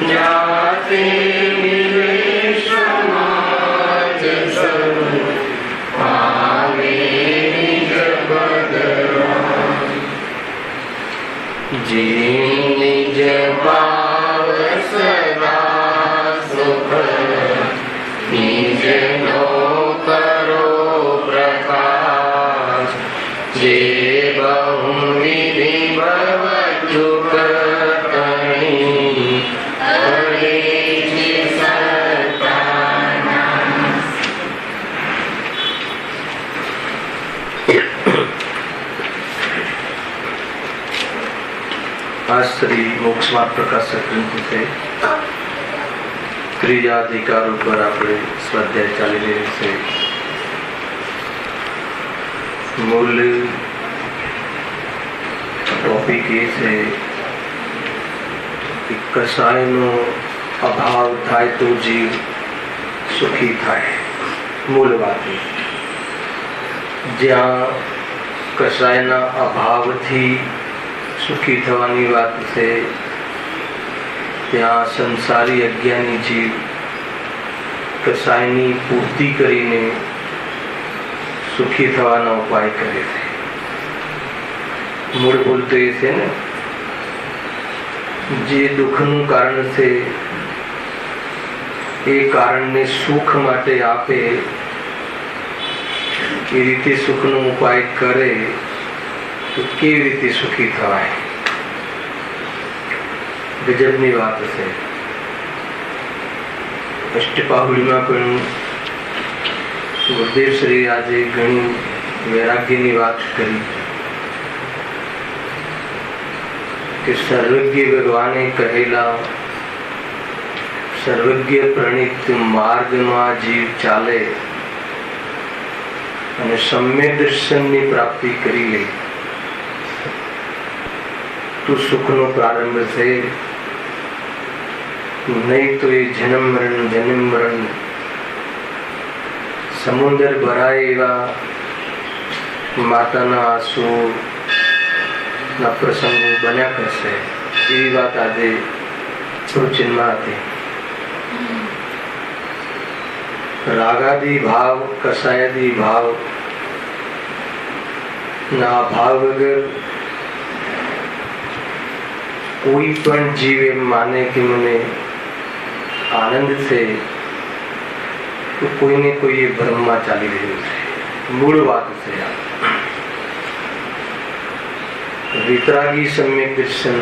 જાતે મિલે સમાજ સૌ પામે નિજ પદરામ. જી નિજ ભાવ સદા સુખ નિજનો કરો પ્રકાશ. જે બહુવિધિ ભવ ચુક તણી કરે છે સત્તાનાશ. આ શ્રી મોક્ષમાર્ગ પ્રકાશક ગ્રંથ છે. ત્રીજા અધિકાર ઉપર આપણે સ્વાધ્યાય ચાલી રહ્યો છે. મૂળ ટોપિક એ છે કે કસાયનો અભાવ થાય તો જીવ સુખી થાય. મૂળ વાત એ જ્યાં કસાયના અભાવથી સુખી થવાની વાત છે ત્યાં સંસારી અજ્ઞાની જીવ કસાયની પૂર્તિ કરીને સુખી થવાનો ઉપાય કરે છે. મૂળ ભૂલ તો એ છે ને, જે દુઃખનું કારણ છે એ કારણને સુખ માટે આપે એ રીતે સુખનો ઉપાય કરે તો કેવી રીતે સુખી થવાય? ગજબની વાત છે. અષ્ટપાહુડીમાં પણ ગુરુદેવ શ્રી આજે ઘણી વૈરાગ્યની વાત કરી કે સર્વજ્ઞ ભગવાને કહેલા સર્વજ્ઞ પ્રણીત માર્ગમાં જીવ ચાલે અને સમ્યક દર્શનની પ્રાપ્તિ કરી લે તો સુખનો પ્રારંભ છે. નહીં તો એ જન્મ મરણ સમુદ્ર ભરાય એવા માતાના આંસુ ના પ્રસંગો બન્યા કરશે. એવી વાત આજે પ્રવચનમાં હતી. રાગાદી ભાવ કસાયાદી ભાવ ના ભાવ વગર કોઈ પણ જીવ એમ માને કે મને આનંદ છે તો કોઈને કોઈ એ ભ્રમમાં ચાલી રહ્યું છે. મૂળ વાત છે આ. વિતરાગી સમ્યક દર્શન,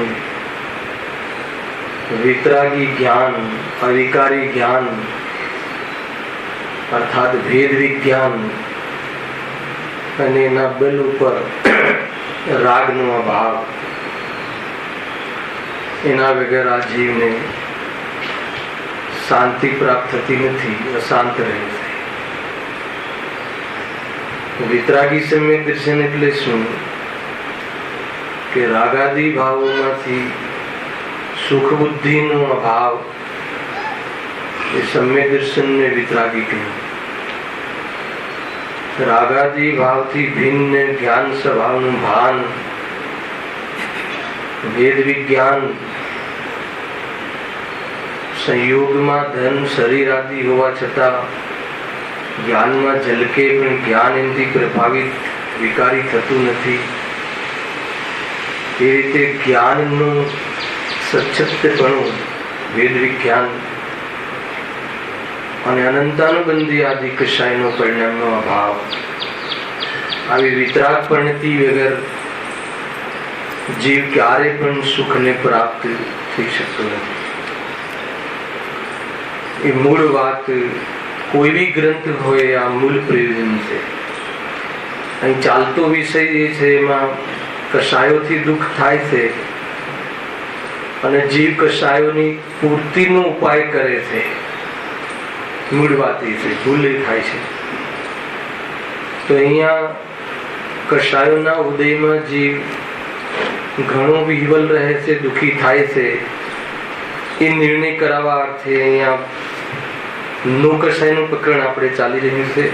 વિતરાગી જ્ઞાન, અવિકારી જ્ઞાન અર્થાત ભેદ વિજ્ઞાન અને એના બલ ઉપર રાગનો અભાવ, એના વગર આ જીવને શાંતિ પ્રાપ્ત થતી નથી, અશાંત રહે છે. વિતરાગી સમ્યક દર્શન એટલે શું? કે રાગાદી ભાવોમાંથી સુખ બુદ્ધિનો અભાવ એ સમ્યક દર્શનને વિતરાગી કહ્યું. રાગાદી ભાવથી ભિન્ન જ્ઞાન સ્વભાવનું ભાન, વેદ વિજ્ઞાન, સંયોગમાં ધન શરીર આદિ હોવા છતાં જ્ઞાનમાં ઝલકે પણ જ્ઞાન એનાથી પ્રભાવિત વિકારી થતું નથી. એ રીતે જ્ઞાનનું સચ્છતપણું વેદ વિજ્ઞાન અને અનંતાનુબંધી આદિ કશાયનો પરિણામનો અભાવ, આવી વિતરાગ પરિણતિ વગર જીવ ક્યારે પણ સુખને પ્રાપ્ત થઈ શકતો નથી. એ મૂળ વાત કોઈ બી ગ્રંથ હોય આ મૂળ પ્રયોજન છે. અહીં ચાલતો વિષય જે છે એમાં કશાયોથી દુઃખ થાય છે અને જીવ કશાયોની પૂર્તિનો ઉપાય કરે છે. મૂળ વાત એ છે, ભૂલ એ થાય છે. તો અહીંયા કશાયોના ઉદયમાં જીવ ઘણો વિહવલ રહે છે, દુઃખી થાય છે. એ નિર્ણય કરાવવા અર્થે અહીંયા નો કશાયનું પ્રકરણ આપણે ચાલી રહ્યું છે.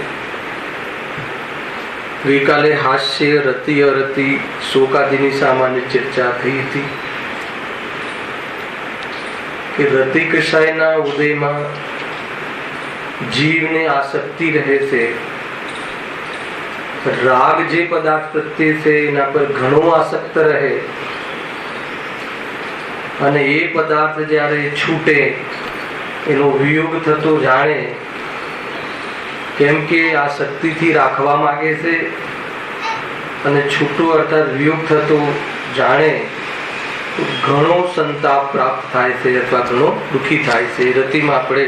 ગઈકાલે હાસ્ય, રતિ, અરતિ, શોકાદિની સામાન્ય ચર્ચા થઈ હતી. કે રતિ કષાયના ઉદયમાં જીવને આસક્તિ રહે છે, રાગ જે પદાર્થ પ્રત્યે છે એના પર ઘણો આસક્ત રહે, અને એ પદાર્થ જ્યારે છૂટે એનો વિયોગ થતો જાણે, કેમ કે આ શક્તિથી રાખવા માંગે છે અને છૂટો અર્થાત વિયોગ થતો જાણે તો ઘણો સંતાપ પ્રાપ્ત થાય છે અથવા ઘણો દુઃખી થાય છે. રતિમાં આપણે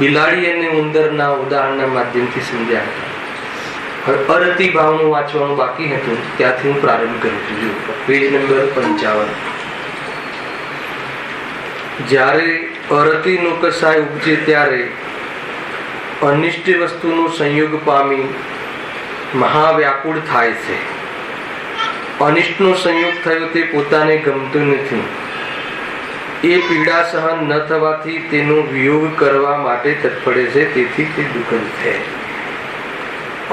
બિલાડી અને ઉંદરના ઉદાહરણના માધ્યમથી સમજ્યા. હવે અરતિ ભાવનું વાંચવાનું બાકી હતું, ત્યાંથી હું પ્રારંભ કરું છું. Page number 55. જ્યારે અરતિનો કસાય ઉપજે ત્યારે અનિષ્ટ વસ્તુનો સંયોગ પામી મહાવ્યાકુળ થાય છે. અનિષ્ટનો સંયોગ થયો તે પોતાને ગમતું નથી. એ પીડા સહન ન થવાથી તેનો વિયોગ કરવા માટે તત્પરે છે, તેથી તે દુઃખદ છે.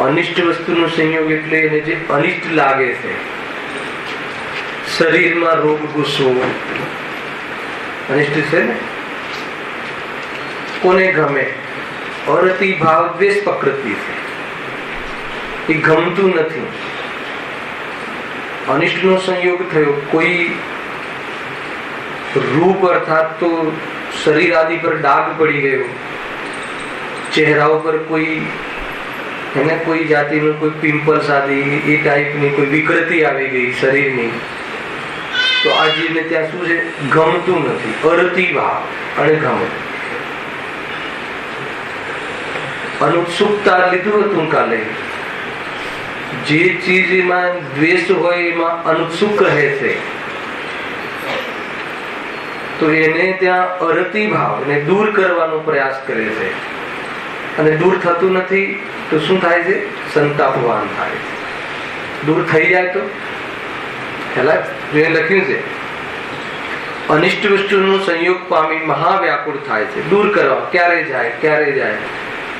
અનિષ્ટ વસ્તુનો સંયોગ એટલે એને જે અનિષ્ટ લાગે છે, શરીરમાં રોગ ગુસ્સો અનિષ્ટ છે ને. કોને ગમે? અરતિ ભાવ દ્વેષ પ્રકૃતિ છે, એ ગમતું નથી. અનિષ્ટનો સંયોગ થયો, કોઈ રૂપ અર્થાત તો શરીર આદિ પર ડાઘ પડી ગયો, ચહેરા ઉપર કોઈ જાતિનું કોઈ પિમ્પલ્સ આદિ એ ટાઈપની કોઈ વિકૃતિ આવી ગઈ શરીરની, તો આ જીવને ત્યાં શું છે? ગમતું નથી. અરતિ ભાવ અને ગમે. અનુત્સુકતા લીધું હતું કાલે. જે ચીજમાં દ્વેષ હોય એમાં અનુત્સુક રહે છે, તો એને ત્યાં અરતિ ભાવ એને દૂર કરવાનો પ્રયાસ કરે છે, અને દૂર થતું નથી તો શું થાય છે? સંતાપવાન થાય છે. દૂર થઈ જાય તો ખ્યાલ જે લખ્યું છે, અનિષ્ટ વસ્તુનો સંયોગ પામી મહાવ્યાકુળ થાય છે. દૂર કરવા ક્યારે જાય, ક્યારે જાય,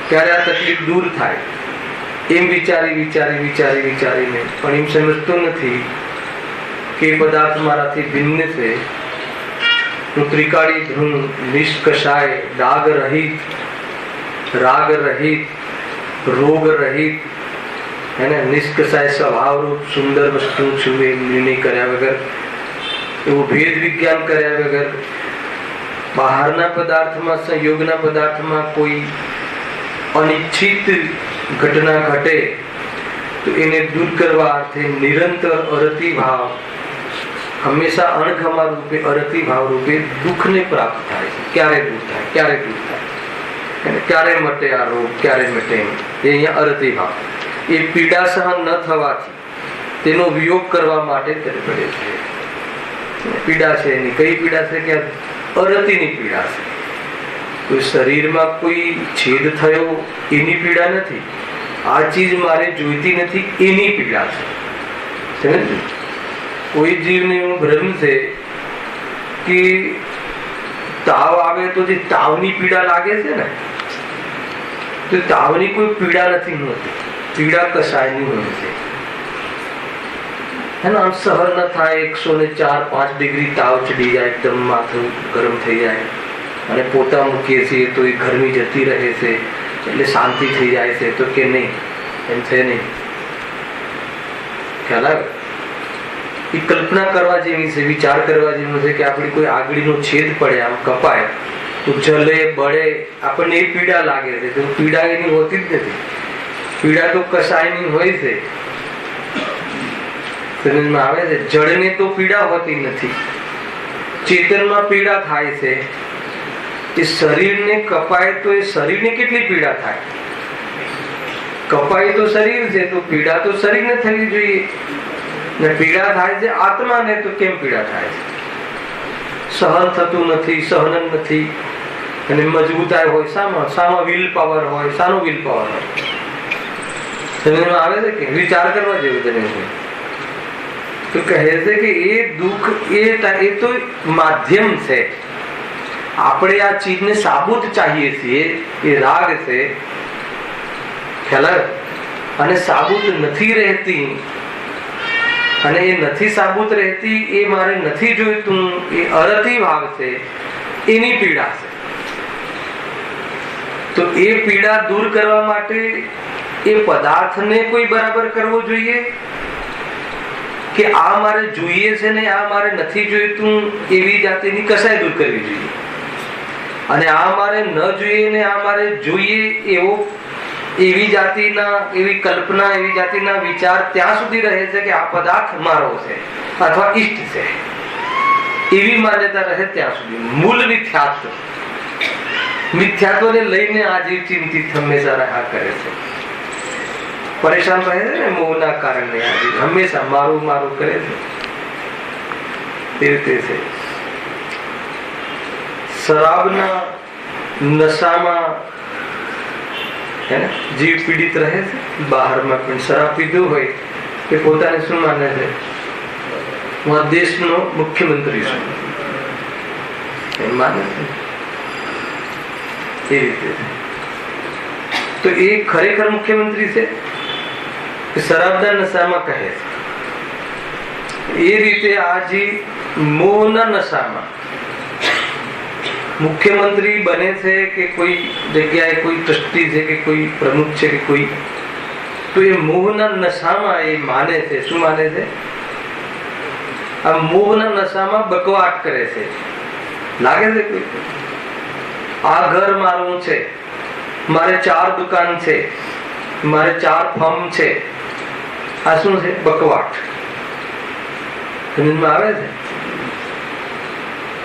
ક્યારે આ તકલીફ દૂર થાય, એમ વિચારીને પણ એમ સમજતો નથી કે પદાર્થ મારાથી ભિન્ન છે. હું ત્રિકાળી ધ્રુવ નિષ્કષાય ડાગ રહિત, રાગ રહિત, રોગ રહિત, એને નિષ્કષાય સ્વભાવરૂપ સુંદર વસ્તુ છું એમ નિર્ણય કર્યા વગર, એવું ભેદ વિજ્ઞાન કર્યા વગર, બહારના પદાર્થમાં સંયોગના પદાર્થમાં કોઈ અનિચ્છિત ઘટના ઘટે તો એને દૂર કરવા અર્થે નિરંતર અરતિ ભાવ હંમેશા અણગમા રૂપે અરતિ ભાવ રૂપે દુઃખને પ્રાપ્ત થાય છે. ક્યારે દૂર થાય, ક્યારે દૂર થાય, ક્યારે મટે આ રોગ, ક્યારે મટે, એ અહીંયા અરતિ ભાવ. એ પીડા સહન ન થવાથી તેનો વિયોગ કરવા માટે તત્પરે છે. પીડા છે એની કઈ પીડા છે? કે અરતિની પીડા છે. કોઈ શરીરમાં કોઈ છેદ થયો એની પીડા નથી, આ ચીજ મારે જોઈતી નથી એની પીડા છે. કોઈ જીવને એવું ભ્રમ છે કે તાવ આવે તો જે તાવની પીડા લાગે છે ને, તો તાવની કોઈ પીડા નથી હોતી, પીડા કસાયની હોય છે. આમ સહન ન થાય, 104-5 ડિગ્રી તાવ ચડી જાય, એકદમ માથું ગરમ થઈ જાય, અને પોતા મૂકીએ છીએ તો એ ગરમી જતી રહે છે એટલે શાંતિ થઈ જાય છે, તો કે નહીં, એમ છે નહીં. ખ્યાલ આવે? એ કલ્પના કરવા જેવી છે, વિચાર કરવા જેવું છે કે આપણી કોઈ આંગળીનો છેદ પડે, આમ કપાય તો જલે બળે, આપણને એ પીડા લાગે છે. તો પીડા એની હોતી જ નથી, પીડા તો કસાયની હોય છે. સમજમાં આવે છે? જળને તો પીડા હોતી નથી, ચેતનમાં પીડા થાય છે. એ શરીરને કપાય તો એ શરીરને કેટલી પીડા થાય? કપાય તો શરીર છે, તો પીડા તો શરીરને થવી જોઈએ ને. પીડા થાય છે આત્માને, તો કેમ પીડા થાય છે? સહન થતું નથી, સહન નથી. અને મજબૂતાઈ હોય શામાં વિલ પાવર હોય, શાનો વિલ પાવર હોય? સમજમાં આવે છે કે વિચાર કરવા જેવું તેને છે. તો કહે છે કે એ દુઃખ એ તો માધ્યમ છે. આપણે આ ચીજને સાબુત ચાહીએ છીએ, એ રાગ છે, ખ્યાલ? અને સાબુત નથી રહેતી, અને એ નથી સાબુત રહેતી, એ મારે નથી જોઈતું, એ અરતિ ભાવ છે. એની પીડા છે. તો એ પીડા દૂર કરવા માટે એ પદાર્થને કોઈ બરાબર કરવો જોઈએ કે આ મારે જોઈએ છે ને આ મારે નથી જોઈતું એવી જાતિની કસાય દૂર કરવી જોઈએ, અને આ મારે ન જોઈએ ને આ મારે જોઈએ એવી જાતિના, એવી કલ્પના, એવી જાતિના વિચાર ત્યાં સુધી રહે છે કે આ પદાર્થ મારો છે અથવા ઈષ્ટ છે, એવી માન્યતા રહે ત્યાં સુધી મૂળ મિથ્યાત્વને લઈને આ જીવ ચિંતિત હંમેશા રહ્યા કરે છે, પરેશાન રહે છે ને મોહના કારણે. આ જીવ હંમેશા મારું મારું કરે છે. એ રીતે છે શરાબના નશામાં જીવ પીડિત રહે છે. બહારમાં પણ શરાબ પીધો હોય એ પોતાને શું માને છે, હું આ દેશનો મુખ્યમંત્રી છું એમ માને છે. એ રીતે તો એ ખરેખર મુખ્યમંત્રી છે કે શરાબના નશામાં કહે છે. એ રીતે આ જીવ મોહના નશામાં મુખ્યમંત્રી બને છે કે કોઈ જગ્યાએ કોઈ ટ્રસ્ટી છે કે કોઈ પ્રમુખ છે કે કોઈ, તો એ મોહના નશામાં એ માને છે. શું માને છે? આ મોહના નશામાં બકવાટ કરે છે. લાગે છે કોઈ આ ઘર મારું છે, મારે 4 દુકાન છે, મારે 4 ફર્મ છે. આ શું છે? બકવાટ. સમજમાં આવે છે?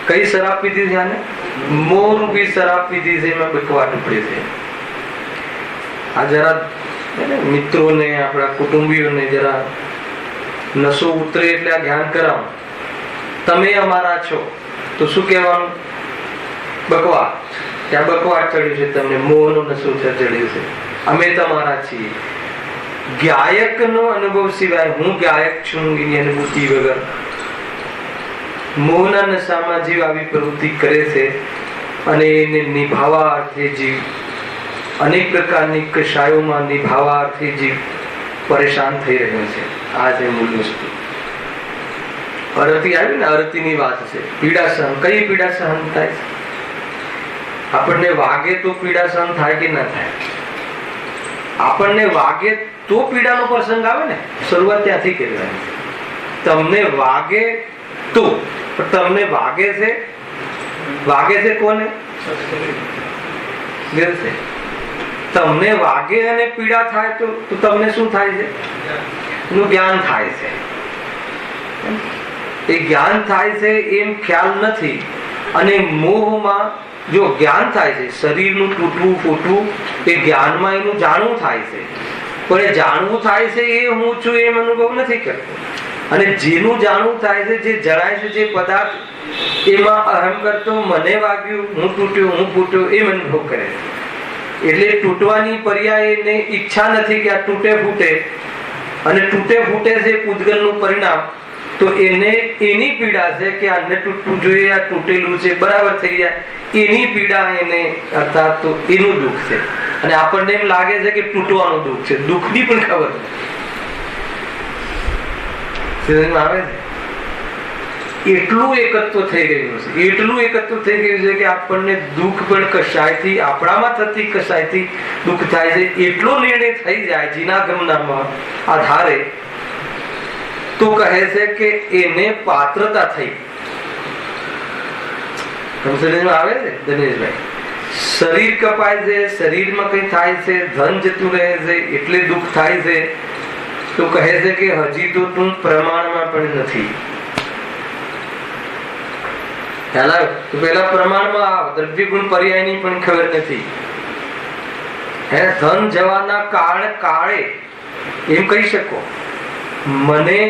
કઈ શરાબ પીધી છે? આને મોહરૂપી શરાબ પીધી છે. એમાં બકવાટ ઉપડે છે. આ જરા મિત્રોને, આપણા કુટુંબીઓને જરા નશો ઉતરે એટલે આ ધ્યાન કરાવો. તમે અમારા છો તો શું કહેવાનું? બકવાટ. ત્યાં બકવાટ ચડ્યું છે, તમને મોહનો નશો ચડ્યો છે. અમે તમારા છીએ. ગાયકનો અનુભવ સિવાય હું ગાયક છું એની અનુભૂતિ વગર મોહના નશામાં જીવ આવી પ્રવૃત્તિ કરે છે, અને એને નિભાવવા અર્થે જીવ અનેક પ્રકારની કશાયોમાં નિભાવવા અર્થે જીવ પરેશાન થઈ રહ્યો છે. આ છે મૂળ વસ્તુ. અરતી આવી ને, અરતીની વાત છે. પીડા સહન. કઈ પીડા સહન થાય છે? આપણને વાગે તો પીડા સહન થાય કે ના થાય? આપણને વાગે તો પીડાનો પ્રસંગ આવે ને. શરૂઆત ત્યાંથી કરવાની. તમને વાગે તો, પણ તમને વાગે છે, વાગે છે કોને? તમને વાગે અને પીડા થાય તો તમને શું થાય છે? એનું જ્ઞાન થાય છે. એ જ્ઞાન થાય છે એમ ખ્યાલ નથી. અને મોહમાં જો જ્ઞાન થાય છે, શરીરનું તૂટવું ફૂટવું એ જ્ઞાનમાં એનું જાણવું થાય છે, પણ એ જાણવું થાય છે એ હું છું એમ અનુભવ નથી કરતો. અને જેનું જાણવું થાય છે, જે જણાય છે, જે પદાર્થ, એમાં અહમ કરતો મને વાગ્યું, હું તૂટ્યો, હું ફૂટ્યો એમ અનુભવ કરે છે. એટલે તૂટવાની પર્યાય એને ઈચ્છા નથી કે આ તૂટે ફૂટે, અને તૂટે ફૂટે છે પૂતગલનું પરિણામ. તો એને એની પીડા છે કે આને તૂટવું જોઈએ, આ તૂટેલું છે, બરાબર થઈ જાય, એની પીડા એને, અર્થાત તો એનું દુઃખ છે. અને આપણને એમ લાગે છે કે તૂટવાનું દુઃખ છે. દુઃખની પણ ખબર નથી. આવે છે એટલું એકત્વ થઈ ગયું છે, એટલું એકત્વ થઈ ગયું છે કે આપણને દુઃખ પણ કશાયથી, આપણામાં થતી કશાયથી દુઃખ થાય છે. એટલો નિર્ણય થઈ જાય જીનાગમનામાં આધારે, તો કહે છે કે એને પાત્રતા થઈ. સમજણમાં આવે છે દિનેશભાઈ? શરીર કપાય છે, શરીરમાં કઈ થાય છે, ધન જતું રહે છે, એટલે દુઃખ થાય છે. તો કહે છે કે હજી તો તું પ્રમાણમાં પણ નથી. પેલા પ્રમાણમાં આવ, દ્રવ્ય ગુણ પર્યાયની પણ ખબર નથી. ધન જવાના કાળે એમ કહી શકો, મને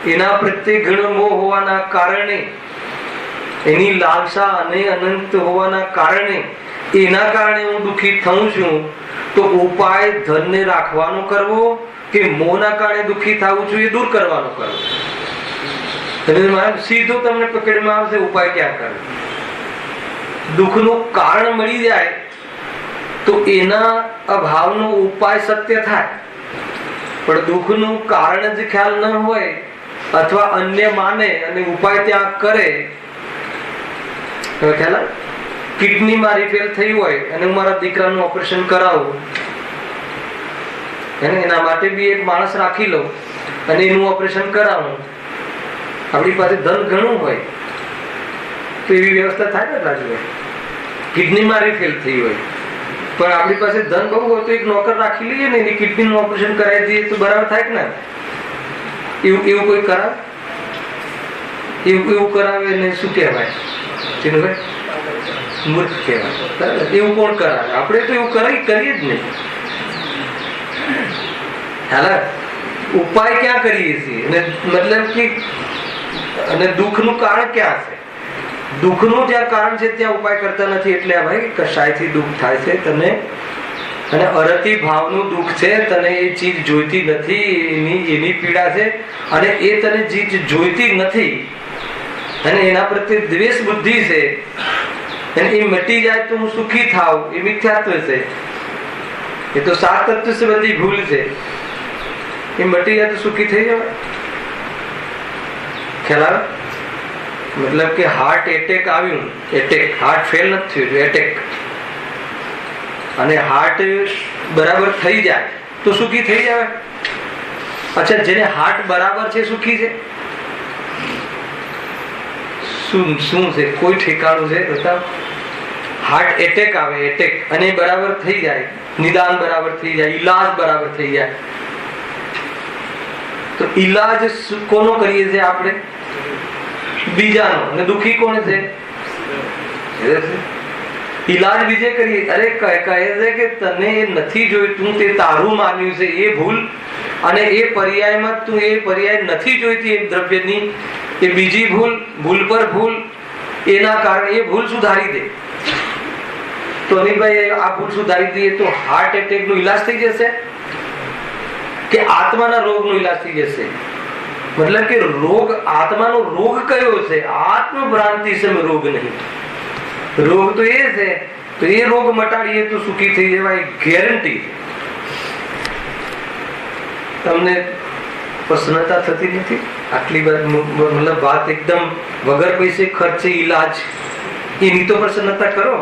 એના પ્રત્યે ઘણો મોહ હોવાના કારણે, એની લાલસા અને અનંત હોવાના કારણે, એના કારણે હું દુઃખી થઉં છું. તો ઉપાય ધનને રાખવાનો કરવો કે મોહના કારણે દુઃખી થવું છું એ દૂર કરવાનો કરવો? સીધો તમને પકડમાં આવશે ઉપાય ક્યાં કરવો. દુઃખનું કારણ મળી જાય તો એના અભાવનો ઉપાય સત્ય થાય, પણ દુઃખનું કારણ જ ખ્યાલ ન હોય, અથવા અન્ય માને અને ઉપાય ત્યાં કરે, ખ્યાલ કિડની મારી ફેલ થઈ હોય અને હું મારા દીકરાનું ઓપરેશન કરાવું, એના માટે બી એક માણસ રાખી લઉં અને એનું ઓપરેશન કરાવું, આપણી પાસે ધન ઘણું હોય તો એવી વ્યવસ્થા થાય ને રાજુભાઈ? કિડની મારી ફેલ થઈ હોય પણ આપણી પાસે ધન બહુ હોય તો એક નોકર રાખી લઈએ ને, એની કિડનીનું ઓપરેશન કરાવી દઈએ તો બરાબર થાય કે ના? એવું કોઈ કરાવે? એવું કરાવે ને શું કહેવાય? મૂર્ખ કહેવાય. એવું કોણ કરાવે? આપણે તો એવું કરીએ જ નહીં. હાલા ઉપાય ક્યાં કરીએ છીએ? મતલબ કે અને દુઃખનું કારણ ક્યાં છે? દુઃખનું જ્યાં કારણ છે ત્યાં ઉપાય કરતા નથી. એટલે આ ભાઈ કશાયથી દુઃખ થાય છે તને, અને અરતી ભાવનું દુઃખ છે, તને એ ચીજ જોઈતી નથી, એની પીડા છે, અને એ તને ચીજ જોઈતી નથી અને એના પ્રત્યે દ્વેષ બુદ્ધિ છે, અને એ મટી જાય તો હું સુખી થાવ, એ મિથ્યાત્વ છે. એ તો સાત તત્વ से बंधी भूल છે. એ મટી જાય તો સુખી થઈ જવાય. ખ્યાલ આવે? મતલબ કે હાર્ટ એટેક આવ્યું, એટેક, હાર્ટ ફેલ નથી થયું, એટેક, અને હાર્ટ બરાબર થઈ જાય તો સુખી થઈ જાય. અચ્છા, જેને હાર્ટ બરાબર છે સુખી છે? શું છે? કોઈ ઠેકાણું છે? બતાવ. હાર્ટ એટેક આવે, એટેક, અને બરાબર થઈ જાય, નિદાન બરાબર થઈ જાય, ઈલાજ બરાબર થઈ જાય. તો ઈલાજ કોનો કરીએ છીએ આપણે? બીજાનો. અને દુખી કોણ છે? ઈલાજ બીજે કરીએ. અરે કહે છે કે તને એ નથી જોઈતું, તે તારું માન્યું છે, એ ભૂલ, અને એ પર્યાયમાં તું એ પર્યાય નથી જોઈતી એ દ્રવ્યની, એ બીજી ભૂલ, ભૂલ પર ભૂલ, એના કારણે એ ભૂલ સુધારી દે. તો અનિલભાઈ આ ભૂલ સુધારી દઈએ તો હાર્ટ એટેક નો ઈલાજ થઈ જશે કે આત્માના રોગ નો ઈલાજ થઈ જશે? મતલબ કે રોગ, આત્માનો રોગ કયો છે? આત્મભ્રાંતિ છે, રોગ નહીં. રોગ તો એ છે, તો એ રોગ મટાડીએ તો સુખી થઈ જવાય, ગેરંટી. તમને પ્રસન્નતા થતી નથી? આટલી મતલબ વાત એકદમ વગર પૈસે ખર્ચે ઈલાજ, એની તો પ્રસન્નતા કરો.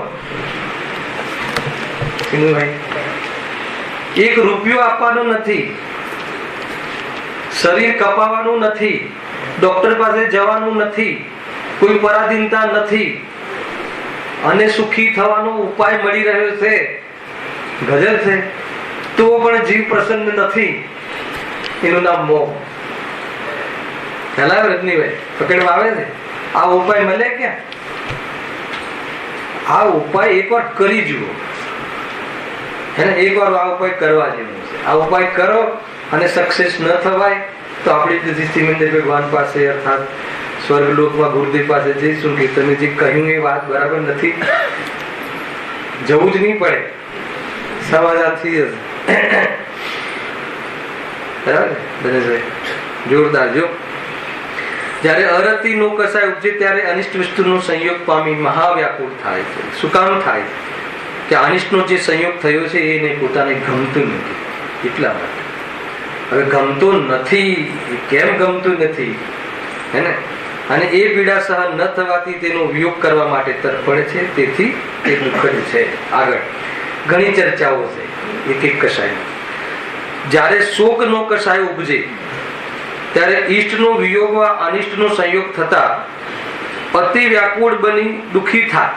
એક રૂપિયો આપવાનો નથી, શરીર કપાવાનું નથી, ડોક્ટર પાસે જવાનું નથી, કોઈ પરાધીનતા નથી, અને સુખી થવાનો ઉપાય મળી રહ્યો છે, ગજબ છે, તો પણ જીવ પ્રસન્ન નથી. એનું નામ મોહ. ખ્યાલ આવે રજનીભાઈ? પકડવા આવે છે? આ ઉપાય મળે ક્યાં? આ ઉપાય એકવાર કરી જુઓ, એકવાર આ ઉપાય કરવા જેવું છે. આ ઉપાય કરો અને સક્સેસ ન થવાય તો આપણે સિમંદર ભગવાન પાસે અર્થાત સ્વર્ગલોકમાં ગુરુદેવ પાસે જઈશું કે તમે જે કહ્યું એ વાત બરાબર નથી, જવું જ નહીં પડે, સમાધાન થઈ જશે. બરાબર બનેશભાઈ? જોરદાર. જો જયારે અરતિ નો કસાય ઉપજે ત્યારે અનિષ્ટ વસ્તુનો સંયોગ પામી મહાવ્યાકુળ થાય છે. શું કામ થાય? કે અનિષ્ટનો જે સંયોગ થયો છે એને પોતાને ગમતું નથી, એટલા માટે. હવે ગમતું નથી, કેમ ગમતું નથી? હે ને? અને એ પીડા સહન ન થવાથી તેનો વિયોગ કરવા માટે તરફડે છે, તેથી તે દુઃખદ છે. આગળ ઘણી ચર્ચાઓ છે એક એક કસાય. જ્યારે શોક નો કસાય ઉપજે ત્યારે ઈષ્ટનો વિયોગ અનિષ્ટનો સંયોગ થતા અતિ વ્યાકુળ બની દુઃખી થાય.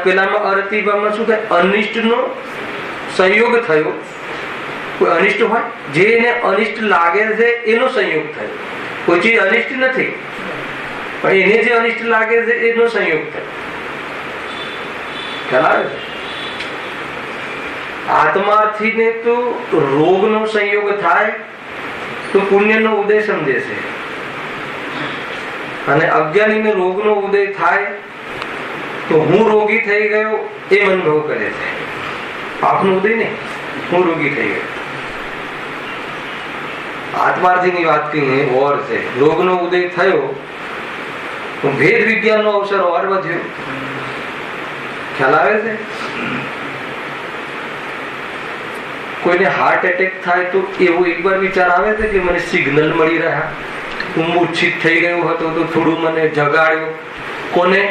પેલામાં અરતિભાવમાં શું થાય? અનિષ્ટનો સંયોગ થયો. કોઈ અનિષ્ટ હોય, જે એને અનિષ્ટ લાગે છે એનો સંયોગ થયો. કોઈ ચીજ અનિષ્ટ નથી પણ એને જે અનિષ્ટ લાગે છે એનો સંયોગ થયો. ખ્યાલ આવે? આત્માર્થી ને તો રોગનો સંયોગ થાય તો પુણ્યનો ઉદય સમજે છે, અને અજ્ઞાનીને રોગનો ઉદય થાય તો હું રોગી થઈ ગયો એ અનુભવ કરે છે. આપનો ઉદય નહીં, હું રોગી થઈ ગયો. આત્માર્થીની વાત કરી ઓર છે. રોગનો ઉદય થયો તો ભેદ વિજ્ઞાનનો અવસર ઓર વધ્યો. ખ્યાલ આવે છે? કોઈને હાર્ટ એટેક થાય તો એવો એકવાર વિચાર આવે છે કે મને સિગ્નલ મળી રહ્યા, હું મૂર્છિત થઈ ગયો હતો તો થોડું મને જગાડ્યું. કોને?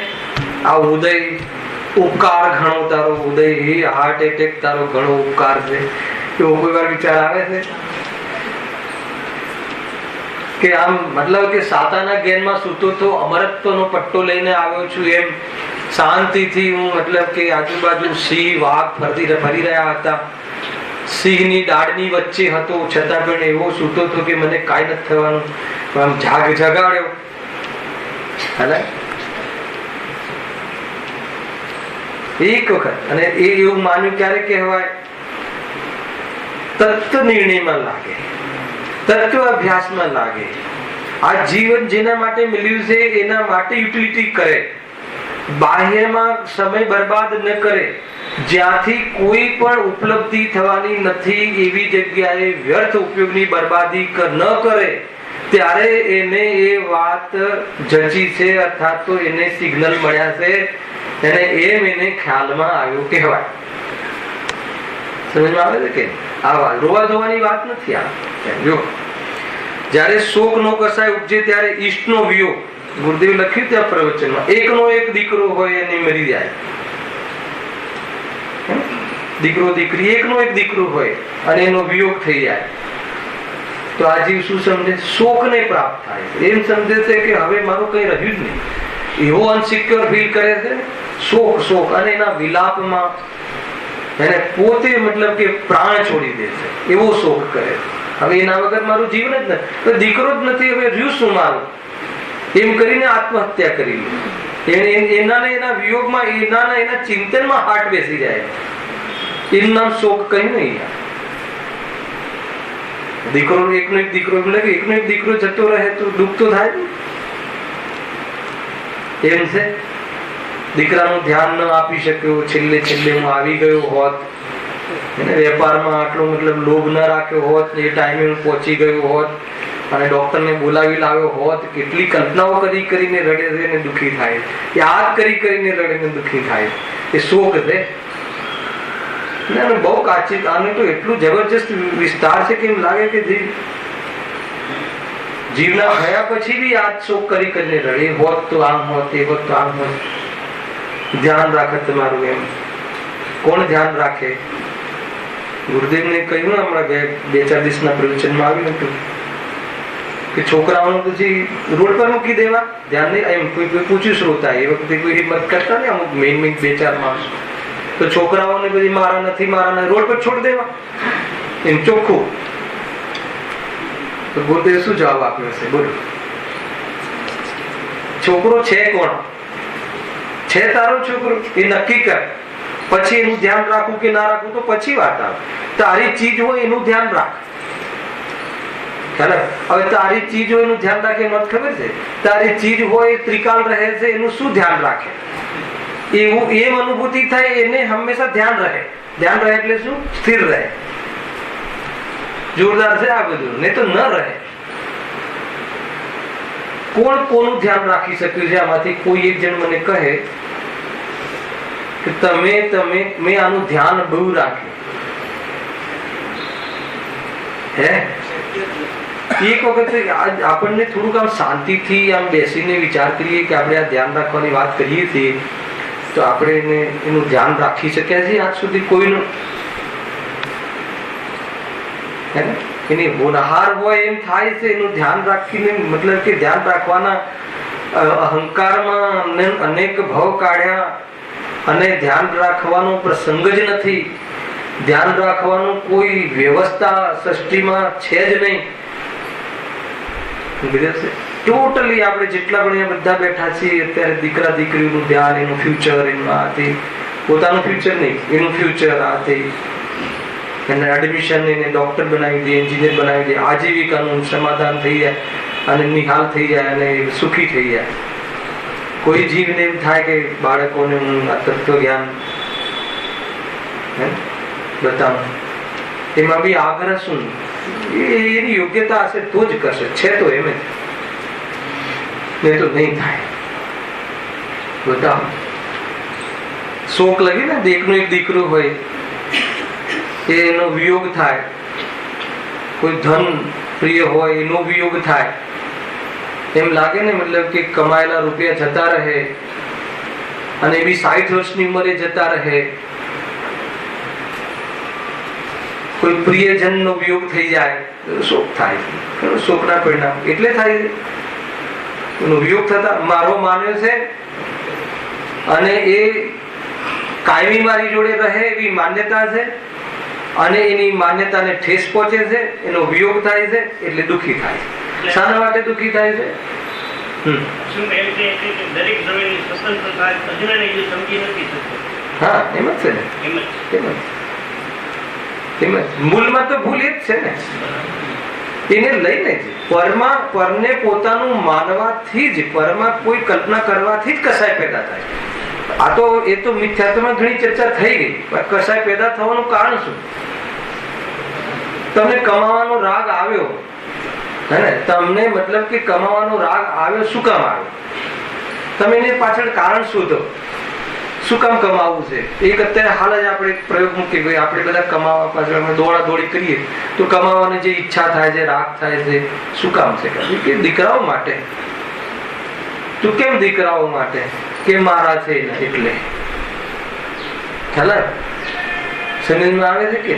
આ ઉદય ઉપકાર ઘણો તારો ઉદય, એ હાર્ટ એટેક તારો ઘણો ઉપકાર છે, એવો કોઈ વાર વિચાર આવે છે કે આમ મતલબ કે સાતાના ગેનમાં સૂતો તો અમરત્વનો પટ્ટો લઈને આવ્યો છું એમ શાંતિથી હું, મતલબ કે આજુબાજુ સિંહ વાઘ ફરી રહ્યા હતા, સિંહની દાઢની વચ્ચે હતો, છતાં પણ એવો સૂતો હતો કે મને કાંઈ નથી થવાનું. આમ જગાડ્યો હલે એક વખત. અને એ એવું માન્યું ક્યારે કહેવાય? તત્વ નિર્ણયમાં લાગે, તત્વ અભ્યાસમાં લાગે. આ જીવન જેના માટે મળ્યું છે એના માટે યુટિલિટી કરે, બાહ્યમાં સમય બરબાદ ન કરે. જ્યાંથી કોઈ પણ ઉપલબ્ધિ થવાની નથી એવી જગ્યાએ વ્યર્થ ઉપયોગની બરબાદી ન કરે, ત્યારે એને એ વાત જચી છે, અર્થાત તો એને સિગ્નલ મળ્યા છે, એને એમ એને ખ્યાલમાં આવ્યું કહેવાય. સમજમાં આવે છે કે આ વાત રોવા ધોવાની વાત નથી. આ જો જયારે શોક નો કસાય ઉપજે ત્યારે ઈષ્ટનો વિયોગ, ગુરુદેવ લખ્યું ત્યાં પ્રવચનમાં, એકનો એક દીકરો હોય એને મરી જાય, દીકરો દીકરી એકનો એક દીકરો હોય અને એનો વિયોગ થઈ જાય, તો આ જીવ શું સમજે? શોકને પ્રાપ્ત થાય છે. એમ સમજે છે કે હવે મારું કઈ રહ્યું જ નહીં, એવો અનસિક્યોર ફીલ કરે છે. શોક અને એના વિલાપમાં એને પોતે મતલબ કે પ્રાણ છોડી દે છે, એવો શોક કરે છે. હવે એના વગર મારું જીવન જ નથી, તો દીકરો જ નથી, હવે રહ્યું શું મારું? એમ કરીને આત્મહત્યા કરી લે. એના વિયોગમાં એના ચિંતનમાં હાટ બેસી જાય. એનું નામ શોક કઈ નહીં. દીકરો એકનો એક દીકરો એકનો એક દીકરો જતો રહે તો દુઃખ તો થાય ને. એમ છે દીકરાનું ધ્યાન ન આપી શક્યો, છેલ્લે હું આવી ગયો હોત, વેપારમાં આટલો મતલબ લોભ ન રાખ્યો હોત, એ ટાઈમે હું પહોંચી ગયો હોત અને ડોક્ટરને બોલાવી લાવ્યો હોત. કેટલી કલ્પનાઓ કરીને રડે છે ને દુઃખી થાય, યાદ કરીને રડે ને દુઃખી થાય. એ શોક છે. બહુ કાચી આને તો એટલું જબરજસ્ત વિસ્તાર છે કે એમ લાગે કે જીવના થયા પછી બી યાદ શોક કરીને રડે, હોત તો આમ હોત, એ હોત તો આમ હોત. ધ્યાન રાખે તમારું. એમ કોણ ધ્યાન રાખે? ગુરુદેવને કહ્યું ને હમણાં 2-4 દિવસના પ્રવચનમાં આવ્યું હતું કે છોકરાઓને પછી રોડ પર મૂકી દેવા, ધ્યાન નહીં. એમ કોઈ પૂછ્યું શ્રોતા, એ વખતે કોઈ હિંમત કરતા ને અમુક મેઇન 2-4 માણસો, તો છોકરાઓને બધી મારા નથી રોડ પર છોડી દેવા, એમ ચોખ્ખું. તો ગુરુદેવ શું જવાબ આપ્યો હશે? બોલો. છોકરો છે કોણ? છે તારો છોકરો, એ નક્કી કર. પછી એનું ધ્યાન રાખવું કે ના રાખવું તો પછી વાત આવે. તારી ચીજ હોય એનું ધ્યાન રાખ. હવે તારી ચીજ હોય એનું ધ્યાન રાખે એનો ખબર છે? તારી ચીજ હોય ત્રિકાલ રહે છે એનું શું ધ્યાન રાખે? એવું એમ અનુભૂતિ થાય એને હંમેશા ધ્યાન રહે. ધ્યાન રહે એટલે શું? સ્થિર રહે. જોરદાર છે આ બધું, નહીં તો ન રહે. કોણ કોનું ધ્યાન રાખી શક્યું છે? આમાંથી કોઈ એક જણ મને કહે કે તમે મેં આનું ધ્યાન બહુ રાખ્યું. હે એક વખત આપણને થોડુંક આમ શાંતિથી આમ બેસીને વિચાર કરીએ કે આપણે આ ધ્યાન રાખવાની વાત કરીએ છીએ, તો આપણે એનું ધ્યાન રાખી શક્યા છીએ આજ સુધી કોઈનું? એની હોનહાર હોય એમ થાય છે. એનું ધ્યાન રાખીને મતલબ કે ધ્યાન રાખવાના અહંકારમાં અનેક ભાવ કાઢ્યા અને ધ્યાન રાખવાનો પ્રસંગ જ નથી. ધ્યાન રાખવાનું કોઈ વ્યવસ્થા સૃષ્ટિમાં છે જ નહીં. ટોટલી આપણે જેટલા પણ બધા બેઠા છીએ અત્યારે દીકરા દીકરીનું ધ્યાન, એનું ફ્યુચર, એનું આ તે, પોતાનું ફ્યુચર નહીં, એનું ફ્યુચર આ તે, એને એડમિશન એને ડોક્ટર બનાવી દે, એન્જિનિયર બનાવી દે, આજીવિકાનું સમાધાન થઈ જાય અને નિહાલ થઈ જાય અને સુખી થઈ જાય. કોઈ જીવને એમ થાય કે બાળકોને હું આ તત્વ જ્ઞાન બતાવું, એમાં બી આગ્રહ શું? એની યોગ્યતા હશે તો જ કરશે, છે તો એમ જ, નહીં તો નહીં થાય. બતાવો. શોક લાગે ને, એકનો એક દીકરો હોય એનો વિયોગ થાય, કોઈ ધન પ્રિય હોય એનો વિયોગ થાય, એમ લાગે ને મતલબ કે કમાયેલા રૂપિયા જતા રહે, અને એ બી 60 વર્ષની ઉંમરે જતા રહે, કોઈ પ્રિયજનનો વિયોગ થઈ જાય તો શોક થાય છે. શોકના પરિણામ એટલે થાય છે. એનો વિયોગ થતા મારો માન્યો છે અને એ કાયમી મારી જોડે રહે એવી માન્યતા છે, અને એની માન્યતાને ઠેસ પહોંચે છે, એનો વિયોગ થાય છે એટલે દુઃખી થાય છે. શાના માટે દુઃખી થાય છે? હા, એમ જ છે ને, એમ જ મૂળમાં તો ભૂલ એ જ છે ને. એને લઈને જ પરને પોતાનું માનવાથી જ, પરમાં કોઈ કલ્પના કરવાથી જ કસાય પેદા થાય. આ તો એ તો મિથ્યાત્વમાં ઘણી ચર્ચા થઈ ગઈ. કસાય પેદા થવાનું કારણ શું? તમને કમાવાનો રાગ આવ્યો, હે ને? તમને મતલબ કે કમાવાનો રાગ આવ્યો, શું કામ આવ્યો? તમે એની પાછળ કારણ શોધો, શું કામ કમાવું છે. એક અત્યારે હાલ જ આપણે પ્રયોગ મૂકી ગયો, આપણે બધા કમાવા પાછળ દોડા દોડી કરીએ તો કમાવાની જે ઈચ્છા થાય છે, રાગ થાય છે, શું કામ છે? કે દીકરાઓ માટે. તું કેમ દીકરાઓ માટે? કે મારા છે એટલે. ખ્યાલ સમજમાં આવે છે કે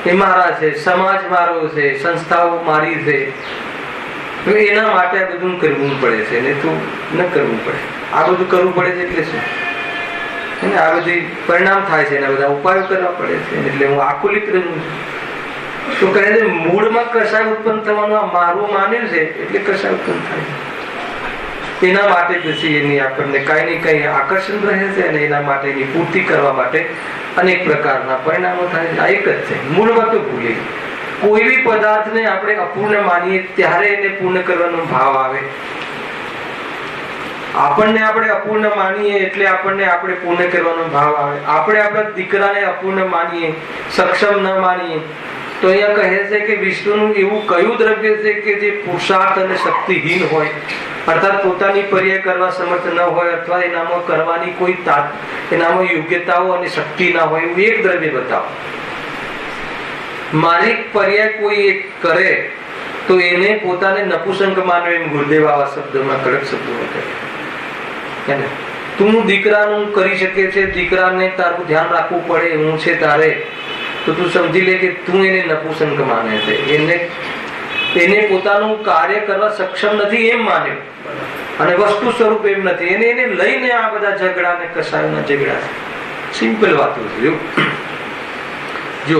એ મારા છે, સમાજ મારો છે, સંસ્થાઓ મારી છે, એના માટે આ બધું કરવું પડે છે ને તું ન કરવું પડે. આ બધું કરવું પડે છે એટલે શું? આ બધી પરિણામ થાય છે, એના બધા ઉપાયો કરવા પડે છે, એટલે હું આકુલિત રહું છું. તો કહે છે મૂળમાં કશાય ઉત્પન્ન થવાનું આ મારું માન્યું છે એટલે કશાય ઉત્પન્ન થાય. એના માટે પછી એની આપણને કઈ ને કઈ આકર્ષણ રહે છે, અને એના માટે એની પૂર્તિ કરવા માટે અનેક પ્રકારના પરિણામો થાય છે. આ એક જ છે. મૂળમાં તો ભૂલી કોઈ બી પદાર્થને આપણે અપૂર્ણ માનીએ ત્યારે એને પૂર્ણ કરવાનો ભાવ આવે. આપણને આપણે અપૂર્ણ માનીએ એટલે આપણને આપણે પૂર્ણ કરવાનો ભાવ આવે. આપણે આપણા દીકરાને અપૂર્ણ માનીએ, સક્ષમ ન માનીએ, તો અહીંયા કહે છે કે વિષ્ણુનું એવું કયું દ્રવ્ય છે કે જે પુરુષાર્થ અને શક્તિહીન હોય, અર્થાત પોતાની પર્યાય કરવા સમર્થ ન હોય, અથવા એનામાં કરવાની કોઈ એનામાં યોગ્યતાઓ અને શક્તિ ના હોય, એવું એક દ્રવ્ય બતાવો. મારી પર્યાય કોઈ એક કરે તો એને પોતાને નપુસંક માનવે, એમ ગુરુદેવ આવા શબ્દોમાં, કડક શબ્દોમાં કહે. તું દીકરાનું કરી શકે છે, દીકરાને તારું ધ્યાન રાખવું પડે, હું છે તારે, તો તું સમજી લે કે તું એને નપુસંક માને છે, એને પોતાનું કાર્ય કરવા સક્ષમ નથી એમ માન્યો, અને વસ્તુ સ્વરૂપ એમ નથી. એને લઈને આ બધા ઝઘડા ને કસાયના ઝઘડા છે. સિમ્પલ વાતો છે. જો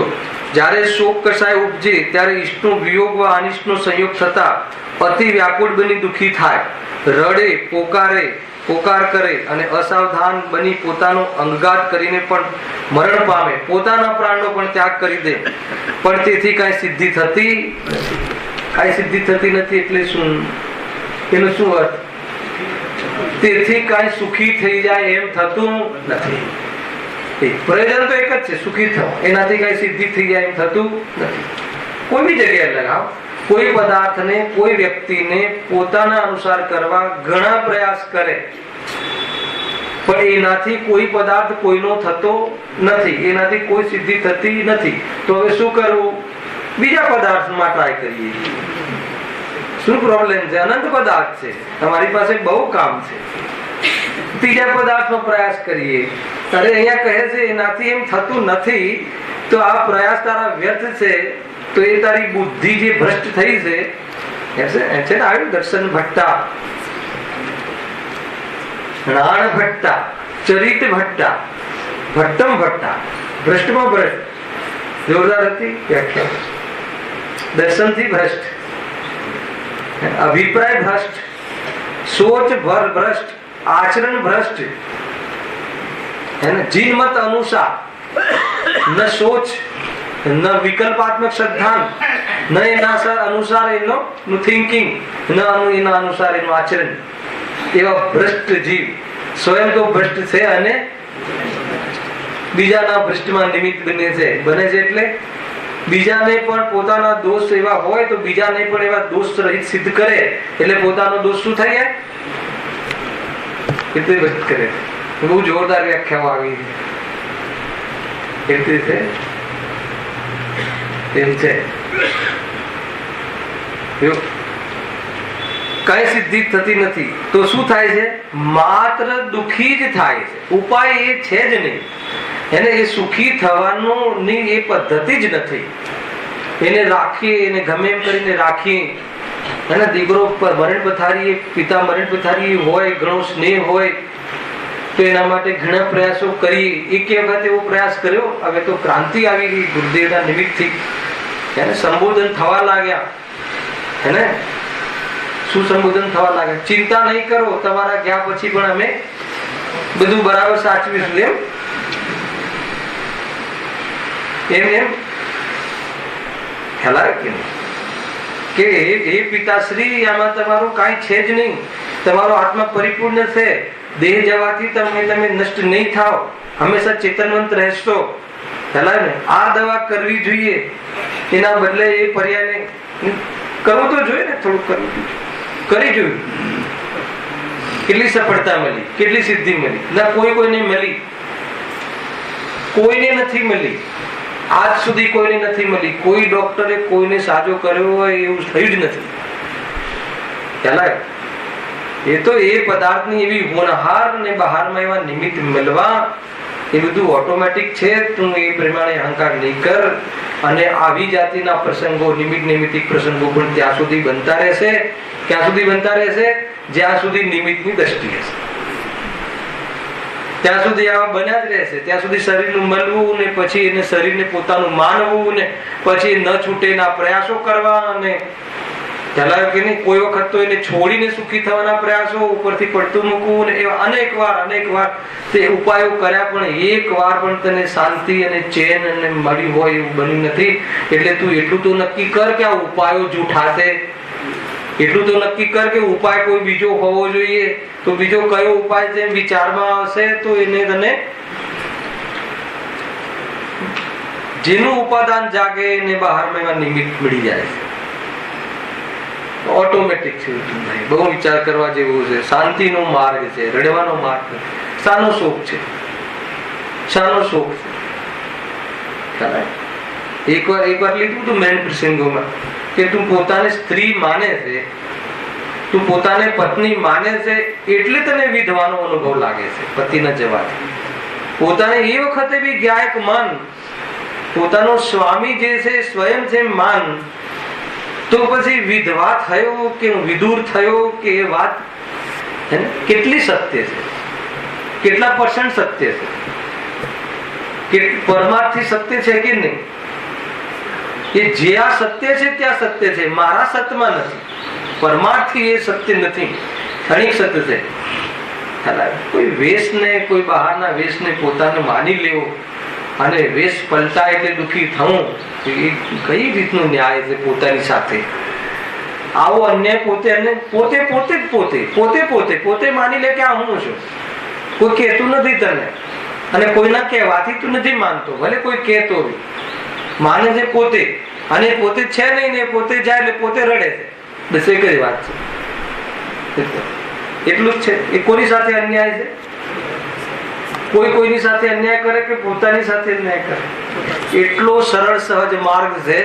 જ્યારે શોક કસાય ઉપજે ત્યારે ઈષ્ટનો વિયોગ વા અનિષ્ટનો સંયોગ થતા અતિ વ્યાકુળ બની દુઃખી થાય, રડે, પોકાર કરે અને અસાવધાન બની પોતાનો અંગઘાત કરીને પણ મરણ પામે, પોતાના પ્રાણનો પણ ત્યાગ કરી દે, પણ તેથી કાંઈ સિદ્ધિ થતી નથી. કાંઈ સિદ્ધિ થતી નથી એટલે શું? એનો શું અર્થ? તેથી કાંઈ સુખી થઈ જાય એમ થતું નથી. પ્રયોજન તો એક જ છે, સુખી થવા. એનાથી કાંઈ સિદ્ધિ થઈ જાય એમ થતું નથી. કોઈ બી જગ્યાએ લગાવ, કોઈ પદાર્થને, કોઈ વ્યક્તિને પોતાના અનુસાર કરવા ઘણા પ્રયાસ કરે, પણ એનાથી કોઈ પદાર્થ કોઈનો થતો નથી, એનાથી કોઈ સિદ્ધિ થતી નથી. તો હવે શું કરવું? બીજા પદાર્થમાં ટ્રાય કરીએ. શું પ્રોબ્લેમ છે? અનંત પદાર્થ છે, તમારી પાસે બહુ કામ છે. ત્રીજા પદાર્થનો પ્રયાસ કરીએ. અરે અહીંયા કહે છે એનાથી એમ થતું નથી, તો આ પ્રયાસ તારા વ્યર્થ છે. તો એ તારી બુદ્ધિ જે ભ્રષ્ટ થઈ છે, છે ને આવ્યું દર્શન ભટ્ટા, જ્ઞાન ભટ્ટા, ચરિત ભટ્ટા, ભટ્ટમ ભટ્ટા, ભ્રષ્ટમાં ભ્રષ્ટ. જોરદાર હતી વ્યાખ્યા. દર્શનથી ભ્રષ્ટ, અભિપ્રાય ભ્રષ્ટ, સોચ ભ્રષ્ટ, આચરણ ભ્રષ્ટ, જીનમત અનુસાર ન સોચ, ન વિકલ્પાત્મક શ્રદ્ધાન, ન એના અનુસાર એનું થિંકિંગ, ન એના અનુસાર એનું આચરણ. એવા ભ્રષ્ટ જીવ સ્વયં તો ભ્રષ્ટ છે અને બીજાના ભ્રષ્ટમાં નિમિત્ત બને છે. એટલે બીજાને પણ પોતાના દોષ એવા હોય તો બીજાને પણ એવા દોષ રહિત સિદ્ધ કરે, એટલે પોતાનો દોષ શું થઈ જાય? એટલે ભ્રષ્ટ કરે. બહુ જોરદાર વ્યાખ્યાઓ આવી છે. એમ છે કઈ સિદ્ધિ થતી નથી. તો શું થાય છે? માત્ર દુઃખી જ થાય છે. ઉપાય એ છે જ નહીં. એને એ સુખી થવાનું ની એ પદ્ધતિ જ નથી. એને રાખીએ, એને ગમે એમ કરીને રાખીએ. એના દીકરો મરણ પથારી, પિતા મરણ પથારી હોય, ઘણો સ્નેહ હોય તો એના માટે ઘણા પ્રયાસો કરીએ. એક વખત એવો પ્રયાસ કર્યો, હવે તો ક્રાંતિ આવી ગઈ ગુરુદેવના નિમિત્તથી. એને સંબોધન થવા લાગ્યા. એને શું સંબોધન થવા લાગ્યા? ચિંતા નહીં કરો, તમારા ગયા પછી પણ અમે બધું બરાબર સાચવીશું. એમ ખ્યાલ કે હે પિતાશ્રી, આમાં તમારું કાંઈ છે જ નહીં. તમારો આત્મા પરિપૂર્ણ છે. દેહ જવાથી તમે નષ્ટ નહીં થાવ, હંમેશા ચેતનવંત રહેશો. ખ્યાલ ને? આ દવા કરવી જોઈએ. એના બદલે એ પર્યાય કરવું તો જોઈએ ને, થોડુંક કરવું જોઈએ. કરી જોયું. કેટલી સફળતા મળી, કેટલી સિદ્ધિ મળી ના? કોઈને મળી, કોઈને નથી મળી. આજ સુધી કોઈને નથી મળી. કોઈ ડોક્ટરે કોઈને સાજો કર્યો હોય એવું થયું જ નથી. ખ્યાલ? એ તો એ પદાર્થની એવી હોનહાર ને બહારમાં એવા નિમિત્ત મળવા, એ બધું ઓટોમેટિક છે. તું એ પ્રમાણે અહંકાર નહીં કર. અને આવી જાતિના પ્રસંગો, નિમિત્તિક પ્રસંગો પણ ત્યાં સુધી બનતા રહેશે. ક્યાં સુધી બનતા રહેશે? જ્યાં સુધી નિમિત્તની દ્રષ્ટિ હશે ત્યાં સુધી આવા બન્યા જ રહેશે. ત્યાં સુધી શરીરનું મળવું ને પછી એને શરીરને પોતાનું માનવું ને પછી ન છૂટેના પ્રયાસો કરવા. અને ખ્યાલ કે નહીં? કોઈ વખત તો એને છોડીને સુખી થવાના પ્રયાસો, ઉપરથી પડતું મૂકવું ને એવા અનેક વાર તે ઉપાયો કર્યા, પણ એક વાર પણ તને શાંતિ અને ચેન અને મળી હોય એવું બન્યું નથી. એટલે તું એટલું તો નક્કી કર કે આ ઉપાયો જૂઠા છે. એટલું તો નક્કી કર કે ઉપાય કોઈ બીજો હોવો જોઈએ. તો બીજો કયો ઉપાય છે વિચારમાં આવશે તો એને તને જેનું ઉપાદાન જાગે એને બહારમાં એવા નિમિત્ત મળી જાય છે. ઓટોમેટિક છે. બહુ વિચાર કરવા જેવું છે. શાંતિનો માર્ગ છે, રડવાનો માર્ગ નથી. શાનો શોખ છે? શાનો શોખ છે? એકવાર લીધું તું મેન પ્રસંગોમાં કે તું પોતાને સ્ત્રી માને છે, તું પોતાને પત્ની માને છે, એટલે તને વિધવાનો અનુભવ લાગે છે પતિના જવાથી. પોતાને એ વખતે બી ગાયક માન, પોતાનો સ્વામી જે છે સ્વયં છે માન, તો પછી વિધવા થયો કે વિદુર થયો કે એ વાત કેટલી સત્ય છે? કેટલા % સત્ય છે? પરમાર્થી સત્ય છે કે નહીં? એ જ્યાં સત્ય છે ત્યાં સત્ય છે. મારા સત્યમાં નથી. પરમાર્થી એ સત્ય નથી, ક્ષણિક સત્ય છે. કોઈ વેશને, કોઈ બહારના વેશને પોતાને માની લેવો અને વેશ પલટાય એટલે દુઃખી થવું, એ કઈ રીતનો ન્યાય છે પોતાની સાથે? આવો અન્યાય પોતે માની લે કે આ હું છું. કોઈ કહેતું નથી તને, અને કોઈના કહેવાથી તું નથી માનતો. ભલે કોઈ કહેતો હોય, માને છે પોતે, અને પોતે છે નહીં ને પોતે જાય એટલે પોતે રડે છે. બસ એક જ વાત છે. એટલું જ છે. એ કોની સાથે અન્યાય છે? કોઈની સાથે અન્યાય કરે કે પોતાની સાથે અન્યાય કરે? એટલો સરળ સહજ માર્ગ છે.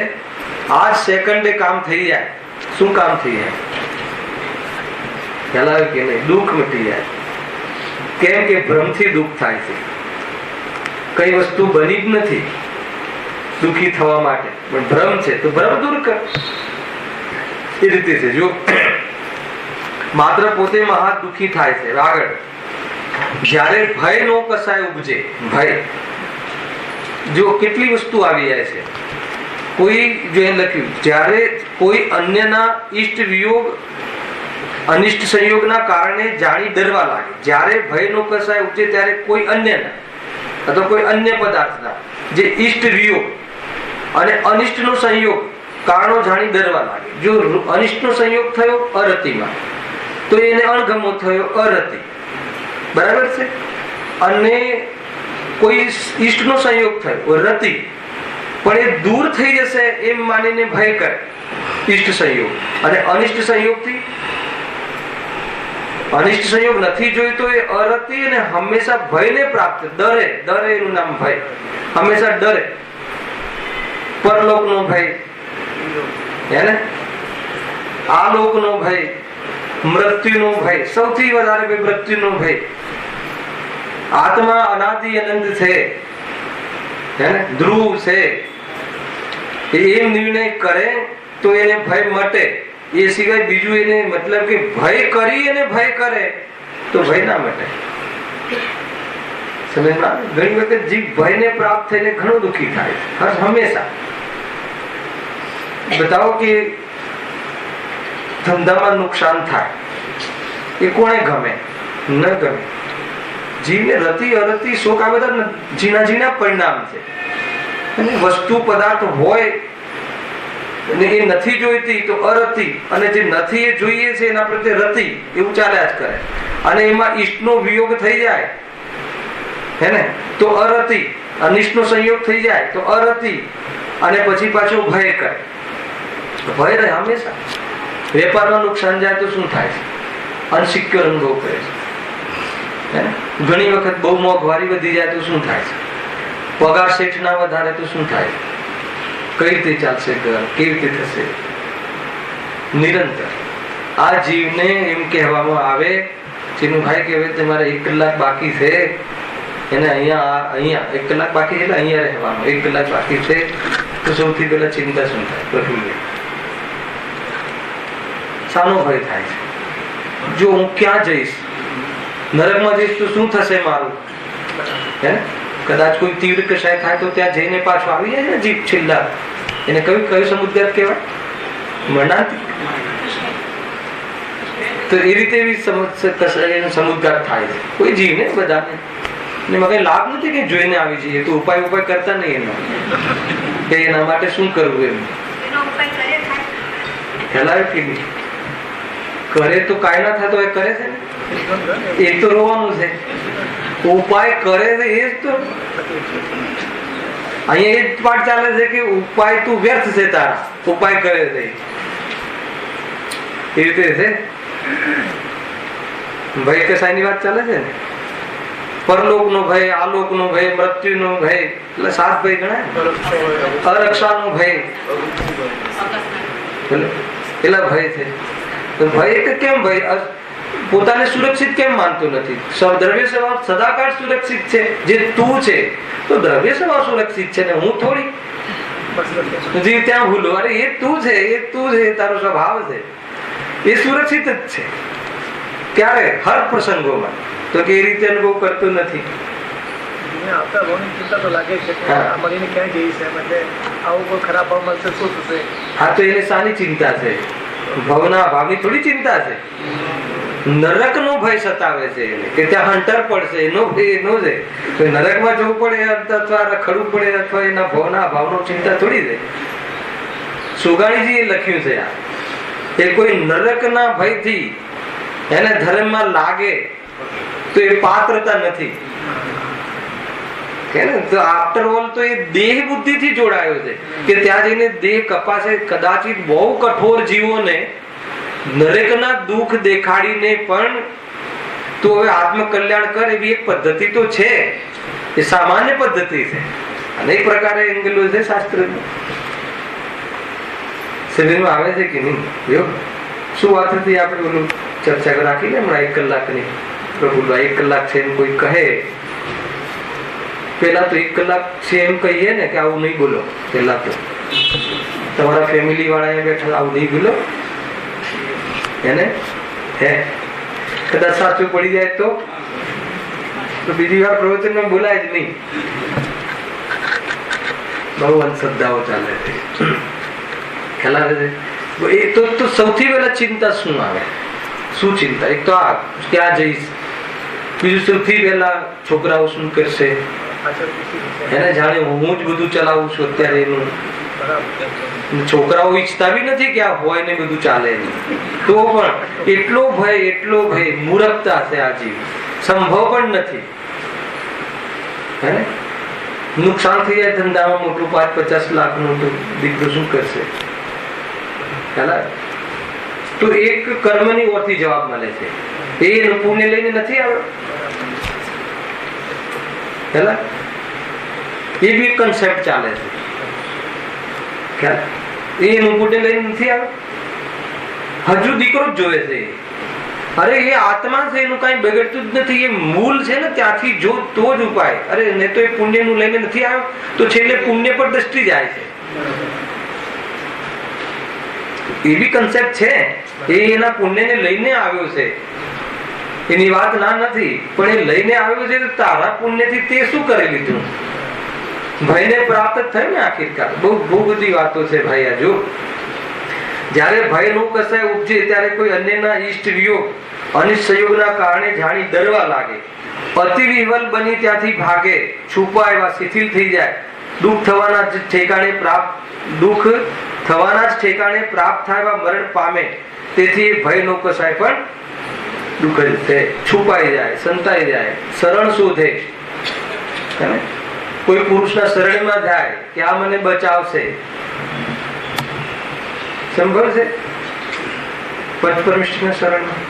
આજ સેકન્ડે કામ થઈ જાય. શું કામ થઈ જાય? ખ્યાલ આવે કે નહીં? દુઃખ મટી જાય. કેમ કે ભ્રમથી દુઃખ થાય છે. કઈ વસ્તુ બની જ નથી દુઃખી થવા માટે, પણ ભ્રમ છે. તો ભ્રમ દૂર કર. એ રીતે છે. જો માત્ર પોતે મહા દુઃખી થાય છે. આગળ જ્યારે ભય નો કસાય ઉપજે, ભય જો કેટલી વસ્તુ આવી જાય છે. કોઈ જો એ લખ્યું, જ્યારે કોઈ અન્યના ઈષ્ટ વિયોગ અનિષ્ટ સંયોગના કારણે જાણી ડરવા લાગે. જ્યારે ભય નો કસાય ઉપજે ત્યારે કોઈ અન્યના અથવા કોઈ અન્ય પદાર્થના જે ઈષ્ટ વિયોગ અને અનિષ્ટનો સંયોગ કારણો જાણી ડરવા લાગે. જો અનિષ્ટનો સંયોગ થયો અરતિમાં, તો એને અણગમો થયો અરતિ, બરાબર છે. અને કોઈ ઈષ્ટનો સંયોગ થયો રતિ, પણ એ દૂર થઈ જશે એમ માનીને ભય કરે ઈષ્ટ સંયોગ. અને અનિષ્ટ સંયોગથી અનિષ્ટ સંયોગ નથી જોઈતો એ અરતિ, અને હંમેશા ભયને પ્રાપ્ત, ડરે એનું નામ ભય. હંમેશા ડરે. પરલોકનો ભય, હે ને? આ લોકનો ભય, મૃત્યુનો ભય, સૌથી વધારે ભય મૃત્યુનો ભય. આત્મા અનાદિ અનંત છે, હે ને, ધ્રુવ છે. એ નિર્ણય કરે તો એને ભય મટે. એ સિવાય બીજું એને મતલબ કે ભય કરી અને ભય કરે તો ભય ના મટે. સમજમાં? ઘણી વખત જીવ ભયને પ્રાપ્ત થઈને ઘણો દુઃખી થાય હર હંમેશા. બતાવો કે ધંધામાં નુકસાન થાય, એ કોને ગમે? ન ગમે. જીવને રતિ અરતિ શોક, આ બધા ઝીણા ઝીણા પરિણામ છે. અને વસ્તુ પદાર્થ હોય અને એ નથી જોઈતી તો અરતિ, અને જે નથી એ જોઈએ છે એના પ્રત્યે રતિ, એવું ચાલ્યા જ કરે. અને એમાં ઈષ્ટનો વિયોગ થઈ જાય, હે ને, તો અરતિ. અનિષ્ટનો સંયોગ થઈ જાય તો અરતિ. અને પછી પાછો ભય કરે. ભય રહે હંમેશા. વેપારમાં નુકસાન જાય તો શું થાય છે? અનસિક્યોર અનુભવ કરે છે. ઘણી વખત બહુ મોંઘવારી વધી જાય તો શું થાય છે? પગાર શેઠ ના વધારે તો શું થાય? કઈ રીતે ચાલશે ઘર? કેવી રીતે થશે? નિરંતર આ જીવને એમ કહેવામાં આવે, ચિનુભાઈ કહેવાય તમારે 1 કલાક બાકી છે, એને અહીંયા 1 કલાક બાકી છે એટલે અહીંયા રહેવાનું. 1 કલાક બાકી છે તો સૌથી પહેલા ચિંતા શું થાય? પ્રભુને શાનો ભય થાય છે? જો હું ક્યાં જઈશ, નરકમાં જઈશ તો શું થશે મારું? હે, કદાચ કોઈ તીવ્ર કશાય થાય તો ત્યાં જઈને પાછો આવી જાય ને જીભ છેલ્લા. એને કયું સમુદ્ર કહેવાય? મરણાંતિક. તો એ રીતે એવી સમુદ્ર થાય છે કોઈ જીવને, બધાને. એમાં કઈ લાભ નથી કે જોઈને આવી જઈએ તો ઉપાય કરતા નહીં એનો, કે એના માટે શું કરવું એમ. ફેલાવે કે નહીં કરે તો કાંઈ ના થતો એ કરે છે ને, એ તો રોવાનું છે. ઉપાય કરે છે એ જ તો અહીંયા એ જ પાઠ ચાલે છે કે ઉપાય તું વ્યર્થ છે તારા, ઉપાય કરે છે એ રીતે છે. ભય કસાયની વાત ચાલે છે ને, પરલોક નો ભય, આલોક નો ભય, મૃત્યુ નો ભય, એટલે 7 ભય ગણાય. અરક્ષા નો ભય, પેલા ભય છે. તો ભય કેમ? ભય પોતાને સુરક્ષિત કેમ માનતો નથી? દ્રવ્ય સ્વભાવ સદાકાળ સુરક્ષિત છે. જે તું છે તો દ્રવ્ય સ્વભાવ સુરક્ષિત છે ને હું થોડી. જીવ ત્યાં ભૂલો, અરે એ તું છે, એ તું છે, તારો સ્વભાવ છે, એ સુરક્ષિત જ છે. ક્યારે? હર પ્રસંગોમાં. તો કે એ રીતે અનુભવ કરતો નથી. હા, તો એને શાની ચિંતા છે? ભવના ભાવની થોડી ચિંતા છે. નરક નો ભય સતાવે છે એને, કે ત્યાં હંટર પડશે એનો છે. તો નરકમાં જવું પડે અથવા રખડવું પડે અથવા એના ભવના ભાવનો ચિંતા થોડી છે. સુગાણીજી એ લખ્યું છે આ, એ કોઈ નરકના ભયથી એને ધર્મમાં લાગે તો એ પાત્રતા નથી. તો આફ્ટર ઓલ તો એ દેહ બુદ્ધિ થી જોડાયો છે કે ત્યાં જઈને દેહ કપાશે. કદાચિત બહુ કઠોર જીવોને નરકના દુઃખ દેખાડીને પણ તો હવે આત્મકલ્યાણ કર એવી એક પદ્ધતિ તો છે. એ સામાન્ય પદ્ધતિ છે. અનેક પ્રકારે એંગલો છે શાસ્ત્રમાં. સમજમાં આવે છે કે નહીં? શું વાત હતી આપણે ઓલું ચર્ચા રાખીને હમણાં 1 કલાકની? પ્રભુ 1 કલાક છે એમ કોઈ કહે, પેલા તો 1 કલાક છે એમ કહીએ ને કે આવું નહીં બોલો. પેલા તો તમારા ફેમિલી વાળા બેઠા આવું નહીં બોલો એને, હે કદાચ સાચું પડી જાય તો બીજી વાર પ્રવચનમાં બોલાય જ નહીં. બહુ અંધશ્રદ્ધાઓ ચાલે છે. ખ્યાલ આવે છે? એ તો સૌથી પહેલા ચિંતા શું આવે? શું ચિંતા? એક તો આ ક્યાં જઈશ, બીજું સૌથી પહેલા છોકરાઓ શું કરશે, એને જાણે હું જ બધું ચલાવું છું અત્યારે. એનું છોકરાઓ ઈચ્છતા બી નથી કે આ હોય ને બધું ચાલે નહીં. તો પણ એટલો ભય, મૂર્ખતા છે આ જીવ. સંભવ પણ નથી. હે ને, નુકસાન થઈ જાય ધંધામાં મોટું 5-50 લાખનું, તો દીકરો શું કરશે? તો એક કર્મની ઓરથી જવાબ મળે છે. એ પુણ્ય લઈને નથી આવ્યો. એ બી કન્સેપ્ટ ચાલે છે. એ પુણ્ય લઈને નથી આવ્યો. હજુ દીકરો જ જોવે છે. અરે એ આત્મા છે, એનું કઈ બગડતું જ નથી, એ મૂળ છે ને, ત્યાંથી જો તો જ ઉપાય. અરે ને તો એ પુણ્ય નું લઈને નથી આવ્યો તો છેલ્લે પુણ્ય પર દ્રષ્ટિ જાય છે. એવી કન્સેપ્ટ છે, એ એના પુણ્યને લઈને આવ્યો છે, એની વાત ના નથી, પણ એ લઈને આવ્યો છે. તારા પુણ્યથી તે શું કરી લીધું? ભયને પ્રાપ્ત થયું ને આખિરકાર. બહુ બધી વાતો છે ભાઈ. આ જો જયારે ભય નું કસાય ઉપજે ત્યારે કોઈ અન્યના ઈષ્ટ વિયોગ અનિષ્ટયોગના કારણે જાણી ડરવા લાગે, અતિ વિહવલ બની ત્યાંથી ભાગે, છુપાય શિથિલ થઈ જાય, દુઃખ થવાના જ ઠેકાણે પ્રાપ્ત થાય મરણ પામે. તેથી એ ભય નો કસાય પણ દુઃખ છુપાઈ જાય, સંતાઈ જાય, શરણ શોધે. કોઈ પુરુષના શરણમાં જાય કે આ મને બચાવશે, સંભળશે પંચપરમેષ્ઠીના શરણમાં.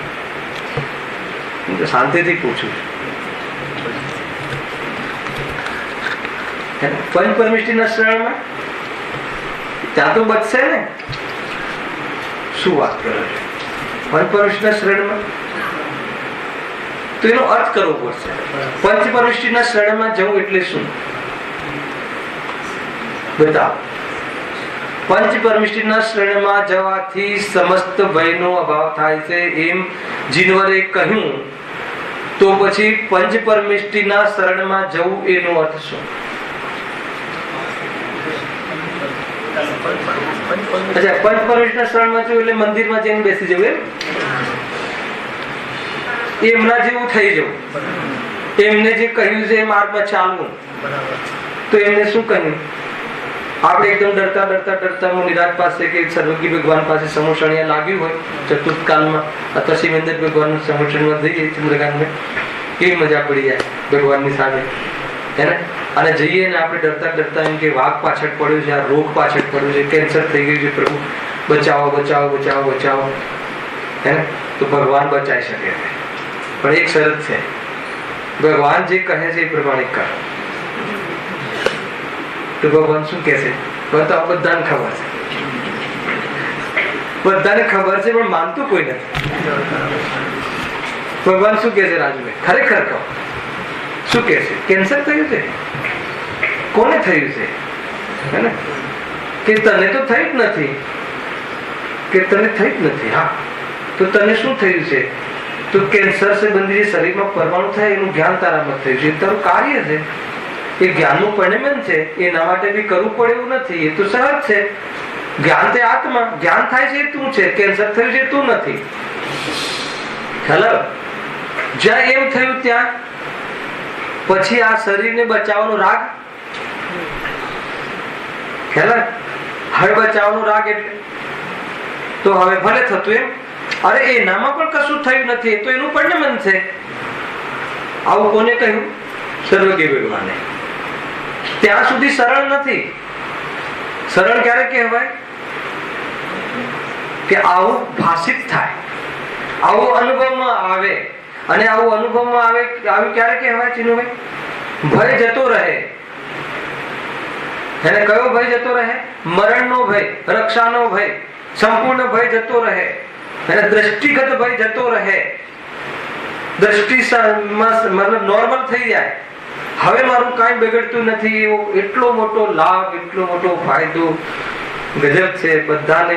શાંતિથી પૂછું, પંચપરમેષ્ઠીના શરણમાં ત્યાં તો બચશે ને? શું વાત કરે છે? પંચપરમેષ્ઠીના શરણમાં તો એનો અર્થ કરવો પડશે. પંચપરમેષ્ઠીના શરણમાં જવું એટલે શું? બતાવો. પંચપરમેષ્ઠીના શરણમાં જવાથી સમસ્ત ભયનો અભાવ થાય છે એમ જીનવરે કહ્યું, તો પછી પંચપરમેષ્ઠીના શરણમાં જવું એનો અર્થ શું? અચ્છા, પંચપરમેષ્ઠીના શરણમાં જવું એટલે મંદિરમાં જઈને બેસી જવું એમ? એમના જેવું થઈ જવું, એમને જે કહ્યું છે એ માર્ગમાં ચાલવું. તો એમને શું કહ્યું? આપણે એકદમ ડરતા મુનિરાજ પાસે કે સર્વજ્ઞ ભગવાન પાસે સમોષણિયા લાગ્યું હોય ચતુર્થ કાલમાં, અથવા શિવેન્દ્ર ભગવાન સમોષણમાં જઈએ ચંદ્રકાંતમાં, કેવી મજા પડી જાય ભગવાનની સામે, હે ને? અને જઈએ ને આપણે ડરતા એમ કે વાઘ પાછળ પડ્યો છે, આ રોગ પાછળ પડ્યો છે, કેન્સર થઈ ગયું છે, પ્રભુ બચાવો, હે ને? તો ભગવાન બચાવી શકે છે, પણ એક શરત છે, ભગવાન જે કહે છે એ પ્રમાણે કર. તો ભગવાન શું કહે છે? બતાવો. બધાને ખબર છે, પણ માનતું કોઈ નથી. ભગવાન શું કહે છે? રાજુભાઈ ખરેખર કહો, શું કહે છે? કેન્સર થયું છે? કોને થયું છે? હે ને? કે તને તો થઈ જ નથી, કે તને થઈ જ નથી. હા, તો તને શું થયું છે? તો કેન્સર સંબંધી શરીરમાં પરમાણુ થાય એનું જ્ઞાન તારામાં થયું છે, એ તારું કાર્ય છે, એ જ્ઞાનનું પરિણમન છે. એના માટે બી કરવું પડે એવું નથી, એ તો સહજ છે. જ્ઞાન તે આત્મા, જ્ઞાન થાય છે તું છે, કેન્સર થયું છે તું નથી. ખ્યાલ? જ્યાં એમ થયું ત્યાં પછી આ શરીરને બચાવવાનો રાગ, ખ્યાલ? હવે બચાવવાનો રાગ એટલે તો હવે ભલે થતું એમ, અરે એનામાં પણ કશું થયું નથી, તો એનું પરિણમન છે. આવું કોને કહ્યું? સર્વજ્ઞ ભગવાને. ત્યાં સુધી સરળ નથી. સરળ ક્યારે કહેવાય? કે આવું ભાષિત થાય, આવું અનુભવમાં આવે. અને આવું અનુભવમાં આવે આવ્યું ક્યારે કહેવાય? ચીનુભાઈ, ભય જતો રહે. એને કયો ભય જતો રહે? મરણનો ભય, રક્ષાનો ભય, સંપૂર્ણ ભય જતો રહે. અને દ્રષ્ટિગત ભય જતો રહે. દ્રષ્ટિ મતલબ નોર્મલ થઈ જાય. હવે મારું કાંઈ બગડતું નથી, એવો એટલો મોટો લાભ, એટલો મોટો ફાયદો ગજબ છે.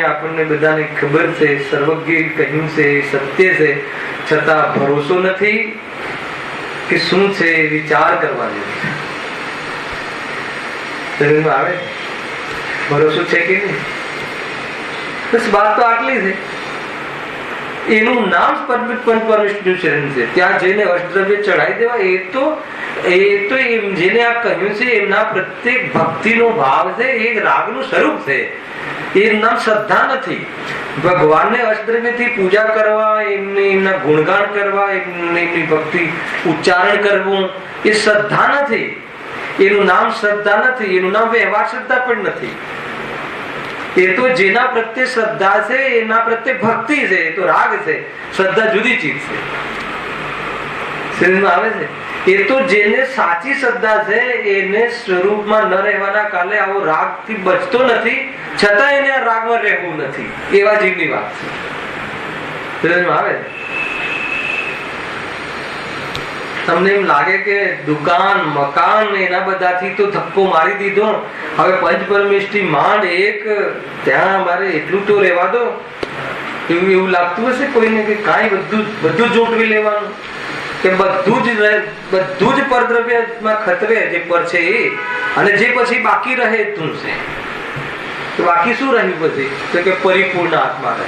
આપણને બધાને ખબર છે, સર્વજ્ઞ કહ્યું છે, સત્ય છે, છતાં ભરોસો નથી કે શું છે વિચાર કરવા જેવું આવે. ભરોસો છે કે નહીં? બસ વાત તો આટલી છે. એનું નામ પંચપરમેષ્ઠીનું શરણ છે. ત્યાં જઈને અષ્ટદ્રવ્ય ચડાવી દેવા, એ તો જેને આ કહ્યું છે એમના પ્રત્યેક ભક્તિનો ભાવ છે, એ રાગનું સ્વરૂપ છે. એનું નામ શ્રદ્ધા નથી. ભગવાનને અષ્ટદ્રવ્યથી પૂજા કરવા, એમના ગુણગાન કરવા, એમની ભક્તિ ઉચ્ચારણ કરવું, એ શ્રદ્ધા નથી. એનું નામ શ્રદ્ધા નથી, એનું નામ વ્યવહાર શ્રદ્ધા પણ નથી. એ તો જેના પ્રત્યે શ્રદ્ધા છે એના પ્રત્યે ભક્તિ છે, એ તો રાગ છે. શ્રદ્ધા જુદી ચીજ છે. સમજમાં આવે છે? એ તો જેને સાચી શ્રદ્ધા છે એને સ્વરૂપમાં ન રહેવાના કારણે આવો રાગથી બચતો નથી, છતાં એને આ રાગમાં રહેવું નથી, એવા જીવની વાત છે. સમજમાં આવે? તમને એમ લાગે કે દુકાન મકાન એના બધાથી તો ધક્કો મારી દીધો, હવે પંચ પરમેષ્ઠી માંડ એક, ત્યાં અમારે એટલું તો રહેવા દો, એવું લાગતું હશે કોઈને કે કાંઈ બધું જોટવી લેવાનું, કે બધું જ પરદ્રવ્યમાં ખતરે જે પર છે એ, અને જે પછી બાકી રહે તું છે, તો બાકી શું રહ્યું પછી? તો કે પરિપૂર્ણ આત્મા રહે,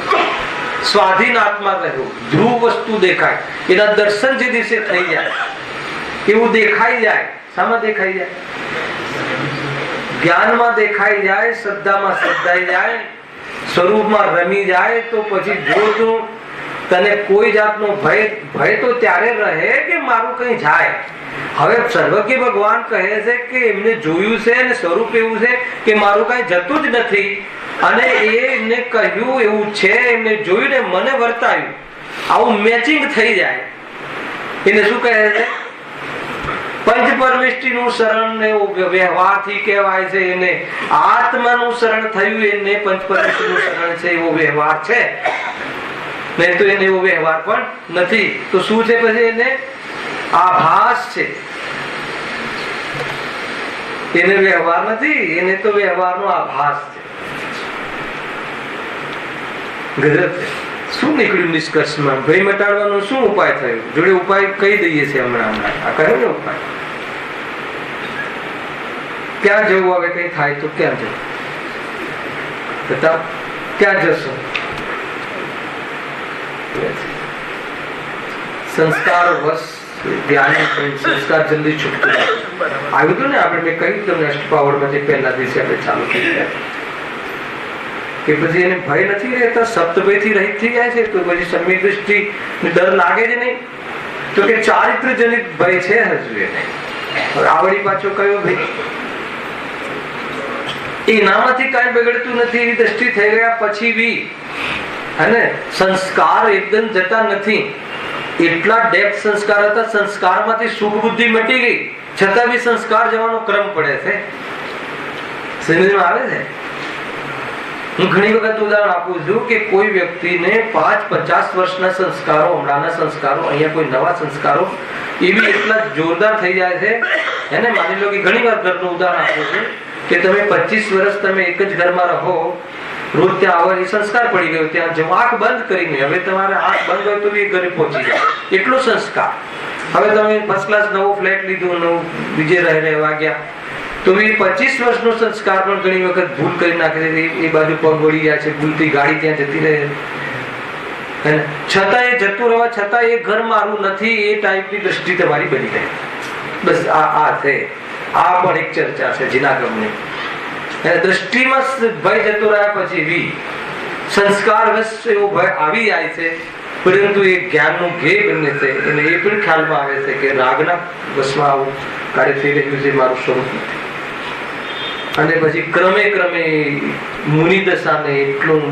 સ્વાધીન આત્મા રહ્યો, ધ્રુવ વસ્તુ દેખાય, એના દર્શન જે દિવસે થઈ જાય એવું દેખાઈ જાય. શામાં દેખાઈ જાય? જ્ઞાનમાં દેખાઈ જાય, શ્રદ્ધામાં શ્રદ્ધાઈ જાય, સ્વરૂપમાં રમી જાય. તો પછી જો તને કોઈ જાતનો ભય તો ત્યારે રહે કે મારું કઈ જાય. હવે સર્વજ્ઞ ભગવાન કહે છે કે એમને જોયું છે અને સ્વરૂપ એવું છે કે મારું કઈ જતું જ નથી, અને એમને કહ્યું એવું છે, એમને જોયું ને મને વર્તાયું, આવું મેચિંગ થઈ જાય. એને શું કહે છે? પંચ પરમેષ્ઠી નું શરણ વ્યવહારથી કહેવાય છે. એને આત્માનું શરણ થયું, એને પંચ પરમેષ્ઠી નું શરણ છે એવો વ્યવહાર છે, નહીં તો એને એવો વ્યવહાર પણ નથી. તો શું છે પછી? એને આભાસ છે, એને વ્યવહાર નથી, એને તો વ્યવહારનો આભાસ છે. ગજબ છે. શું નીકળ્યું નિષ્કર્ષમાં? ભય મટાડવાનો શું ઉપાય થયો? જોડે ઉપાય કહી દઈએ છીએ હમણાં. આ કયો ને ઉપાય? ક્યાં જવું? હવે કઈ થાય તો ક્યાં જવું? બતાવ, ક્યાં જશો? સંસ્કાર વશ સંસ્કાર જલ્દી છૂટતું આવ્યું હતું ને. આપણે મેં કહ્યું તમને અષ્ટપાવડ માંથી પહેલા દિવસે આપણે ચાલુ થઈ ગયા કે પછી એને ભય નથી રહેતા, સપ્તભય થી રહિત થઈ જાય છે. તો પછી સમ્યક દૃષ્ટિ ડર લાગે જ નહીં. તો કે ચારિત્ર જનિત ભય છે હજુ એને. આવડી પાછો કયો ભય? એનામાંથી કઈ બગડતું નથી એવી દ્રષ્ટિ થઈ ગયા પછી બી, અને સંસ્કાર એકદમ જતા નથી. એટલા ડેપ્થ સંસ્કાર હતા, સંસ્કારમાંથી સુખ બુદ્ધિ મટી ગઈ, છતાં બી સંસ્કાર જવાનો ક્રમ પડે છે. સમજમાં આવે છે? હું ઘણી વખત ઉદાહરણ આપું છું કે કોઈ વ્યક્તિને 5-50 વર્ષના સંસ્કારો, હમણાંના સંસ્કારો, અહીંયા કોઈ નવા સંસ્કારો એવી એટલા જોરદાર થઈ જાય છે. એને માની લો કે ઘણી વાર ઘરનું ઉદાહરણ આપું છું કે તમે 25 વર્ષ તમે એક જ ઘરમાં રહો, રોજ ત્યાં આવવા સંસ્કાર પડી ગયો, ત્યાં જવું, આંખ બંધ કરીને. હવે તમારે આંખ બંધ હોય તો એ ઘરે પહોંચી જાય, એટલો સંસ્કાર. હવે તમે ફર્સ્ટ ક્લાસ નવો ફ્લેટ લીધો, નવું બીજે રહેવા ગયા, તો એ 25 વર્ષનો સંસ્કાર પણ ઘણી વખત ભૂલ કરી નાખે છે. એ બાજુ પગ વળી જાય છે, ભૂલથી ગાડી ત્યાં જતી રહે, છતાં એ જતું રહેવા છતાં એ ઘર મારું નથી, એ ટાઈપની દ્રષ્ટિ તમારી બની જાય. બસ આ છે. આ પણ એક ચર્ચા છે જીનાગમની. દ્રષ્ટિમાં ભય જતો રહ્યા પછી બી સંસ્કાર વશ એવો ભય આવી જાય છે, પરંતુ એ જ્ઞાનનું ધ્યેય બને છે. એને એ પણ ખ્યાલમાં આવે છે કે રાગના વશમાં આવું કાર્ય થઈ રહ્યું છે, મારું સ્વરૂપ નથી. અને પછી ક્રમે ક્રમે મુનિ દશાને એટલું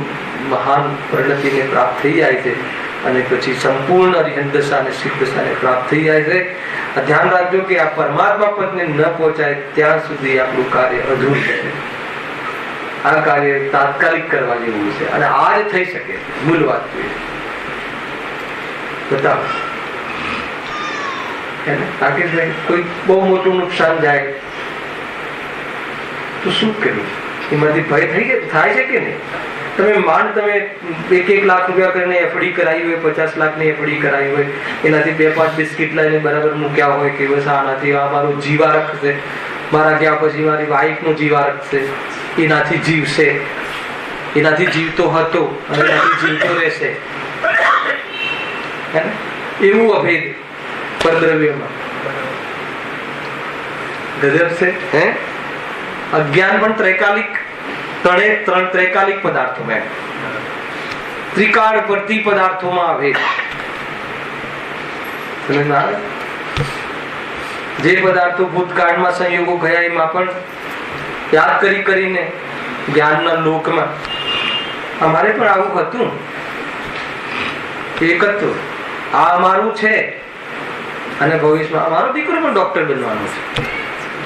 મહાન પરિણતિને પ્રાપ્ત થઈ જાય છે, અને પછી સંપૂર્ણ અરિહંત દશાને સિદ્ધ દશાને પ્રાપ્ત થઈ જાય છે. ધ્યાન રાખજો કે આ પરમાત્મા પદને ન પહોંચાય ત્યાં સુધી આપણું કાર્ય અધૂરું છે. આ કાર્ય તાત્કાલિક કરવા જેવું છે, અને આજ થઈ શકે. મૂળ વાત બતાવો રાકેશભાઈ, કોઈ બહુ મોટું નુકસાન જાય તો શું કર્યું? એમાંથી ભય થાય છે કે નહીં? તમે માંડ તમે 1 લાખ રૂપિયા કરીને એફડી કરાવી હોય, 50 લાખની એફડી કરાવી હોય, એનાથી 2-5 બિસ્કિટ લઈને બરાબર મૂક્યા હોય કે બસ આનાથી આ મારું જીવારક છે, મારા ગયા પછી મારી વાઈફનું જીવારક છે, એનાથી જીવશે, એનાથી જીવતો હતો અને એનાથી જીવતો રહેશે. એવું અભેદ પરદ્રવ્યમાં ગજબ છે. અજ્ઞાન પણ ત્રૈકાલિક, ત્રણ ત્રૈકાલિક પદાર્થોમાં, ત્રિકાળ પ્રતિ પદાર્થોમાં અભેદ. જે પદાર્થો ભૂતકાળમાં સંયોગો ગયા એમાં પણ યાદ કરીને જ્ઞાનના લોકમાં અમારે પણ આવું હતું. એક હતું, આ અમારું છે, અને ભવિષ્યમાં અમારો દીકરો પણ ડોક્ટર બનવાનો છે.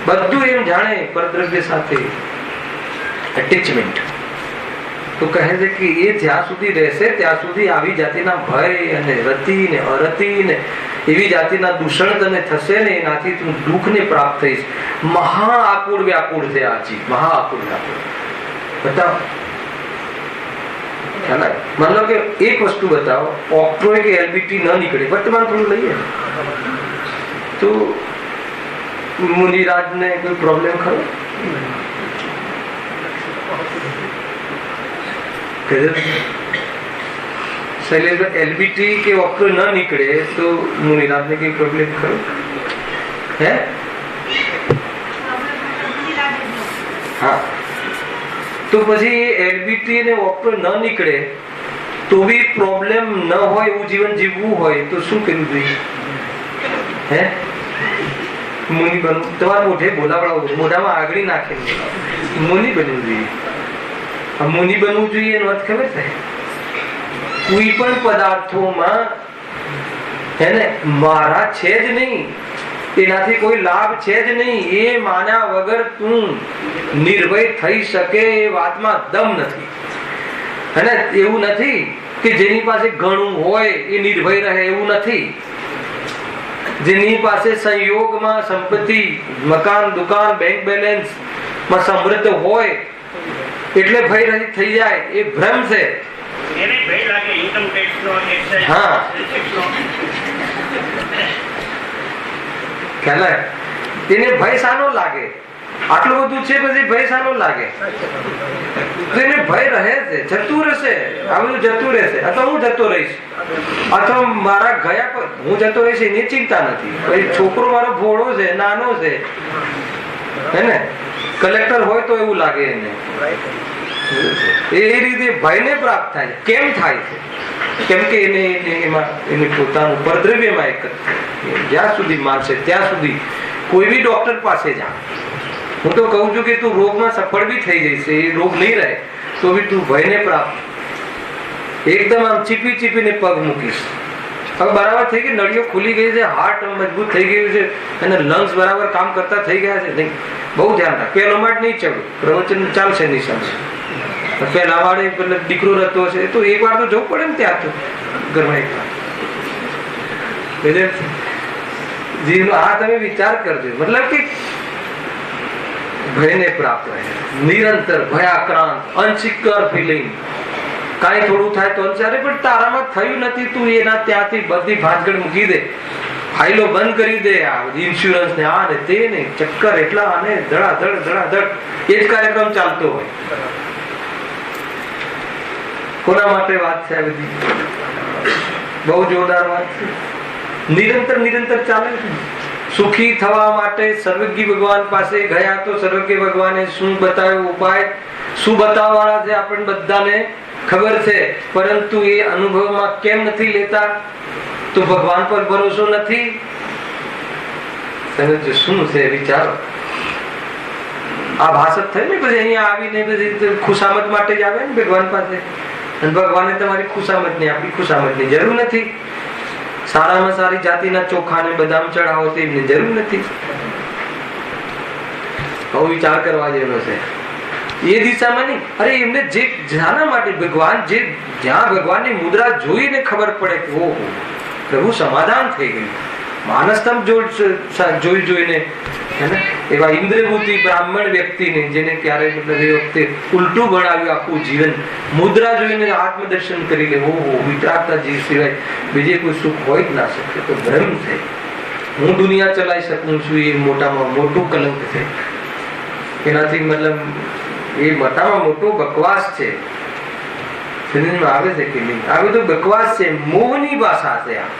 બધું એમ જાણે પરદ્રવ્ય સાથે એટેચમેન્ટ. તો કહે છે કે એ જ્યાં સુધી રહેશે ત્યાં સુધી આવી જાતિના ભય અને રતિ ને અરતિ ને એવી જાતિના દૂષણ તને થશે ને એનાથી તું દુઃખને પ્રાપ્ત થઈશ. મહા આકુળ વ્યાકુળ છે આ ચીજ, મહા આકુળ વ્યાકુળ. બતાવો મતલબ કે એક વસ્તુ બતાવો, ઓક્ટ્રોય કે એલબીટી ન નીકળે, વર્તમાન થોડું લઈએ તો મુનિરાજ ને કોઈ પ્રોબ્લેમ ખરો? શૈલેષ એલબીટી કે ઓક્ટ્રોય ન નીકળે તો મુનિરાજ ને કઈ પ્રોબ્લેમ ખરો? હે હા, તો પછી એલબીટી ને ઓક્ટ્રોય ન નીકળે તો બી પ્રોબ્લેમ ન હોય એવું જીવન જીવવું હોય તો શું કરવું જોઈએ? હે મુનિ બનવું, તમારા મોઢે બોલાવડાવું, મોઢામાં આગળી નાખે મુનિ બનવું જોઈએ. મુનિ બનવું જોઈએ એનો અર્થ ખબર છે? કોઈ પણ પદાર્થોમાં એને મારા છે જ નહીં, એનાથી કોઈ લાભ છે જ નહીં, એ માન્યા વગર તું નિર્ભય થઈ શકે એ વાતમાં દમ નથી. અને એવું નથી કે જેની પાસે ઘણું હોય એ નિર્ભય રહે, એવું નથી. જેની પાસે સંયોગમાં સંપત્તિ, મકાન, દુકાન, બેંક બેલેન્સ માં સમૃદ્ધ હોય એટલે ભય રહિત થઈ જાય એ ભ્રમ છે. હા એને ભય શાનો લાગે? આટલું બધું છે પછી ભય શાનો લાગે? એને ભય રહે છે, જતું રહેશે, આ બધું જતું રહેશે, અથવા હું જતો રહીશ, અથવા મારા ગયા પર હું જતો રહીશ એની ચિંતા નથી. છોકરો મારો ભોળો છે, નાનો છે, હે ને, કલેક્ટર હોય તો એવું લાગે એને. એ રીતે ભયને પ્રાપ્ત થાય. કેમ થાય છે? કેમ કે એને પોતાનું પરદ્રવ્યમાં એક જ્યાં સુધી માનશે ત્યાં સુધી કોઈ બી ડોક્ટર પાસે જા, હું તો કહું છું કે તું રોગમાં સફળ બી થઈ જઈશ, એ રોગ નહીં રહે તો બી તું ભયને પ્રાપ્ત એકદમ આમ ચીપી ચીપીને પગ મૂકીશ. હવે બરાબર થઈ ગઈ, નળીઓ ખુલી ગઈ છે, હાર્ટ મજબૂત થઈ ગયું છે અને લંગ્સ બરાબર કામ કરતા થઈ ગયા છે. નહીં, બહુ ધ્યાન રાખ. પેલો માટ નહીં ચડું, પ્રવચન ચાલશે નહીં સમજે. પેલા વાળે એટલે દીકરો રહેતો હશે તો એક વાર તો જવું પડે ને ત્યાં તો ઘરમાં એક વાર. જીવનો આ તમે વિચાર કરજો. મતલબ કે ભયને પ્રાપ્ત રહે, નિરંતર ભયાક્રાંત, અનસિક્યોર ફિલિંગ. કાંઈ થોડું થાય તો અરે પણ તારામાં થયું નથી, તું એના ત્યાંથી બધી ભાંજગડ મૂકી દે, ફાઇલો બંધ કરી દે, આ ઇન્સ્યોરન્સ ને આ ને તે ને ચક્કર એટલા અને ધડાધડ ધડાધડ એ જ કાર્યક્રમ ચાલતો હોય. કોના માટે વાત છે આ બધી? બહુ જોરદાર વાત છે. નિરંતર નિરંતર ચાલે છે. સુખી થવા માટે સર્વજ્ઞ ભગવાન પાસે ગયા તો સર્વજ્ઞ ભગવાને શું બતાવ્યો ઉપાય? શું બતાવવાના છે આપણને બધાને ખબર છે, પરંતુ એ અનુભવમાં કેમ નથી લેતા? તો ભગવાન પર ભરોસો નથી. સમજો શું છે વિચારો. આ ભાષા થઈ ને પછી અહીંયા આવીને પછી ખુશામત માટે જ આવે ને ભગવાન પાસે. અને ભગવાને તમારી ખુશામત નહીં આપી, ખુશામતની જરૂર નથી. સારામાં સારી જાતિના ચોખા ને બદામ ચડાવો તો એમની જરૂર નથી. બહુ વિચાર કરવા જેવો છે. એ દિશામાં નહીં. અરે એમને જે જાના માટે ભગવાન, જે જ્યાં ભગવાનની મુદ્રા જોઈને ખબર પડે કે ઓહો પ્રભુ સમાધાન થઈ ગયું. માનસ્તંભ જોઈ જોઈને એવા ઇન્દ્રભૂતિ બ્રાહ્મણ વ્યક્તિને જેને ક્યારેય મતલબ એ વખતે ઉલટું ભણાવ્યું આખું જીવન, મુદ્રા જોઈને આત્મદર્શન કરી લે ઓહો વિતરાગતા જીવ સિવાય બીજે કોઈ સુખ હોય જ ના શકે. તો ભ્રમ છે. હું દુનિયા ચલાવી શકું છું એ મોટામાં મોટું કલંક છે. એનાથી મતલબ એ મોટામાં મોટો બકવાસ છે. સમજમાં આવે છે કે નહીં? આ બધું બકવાસ છે, મોહની ભાષા છે. આ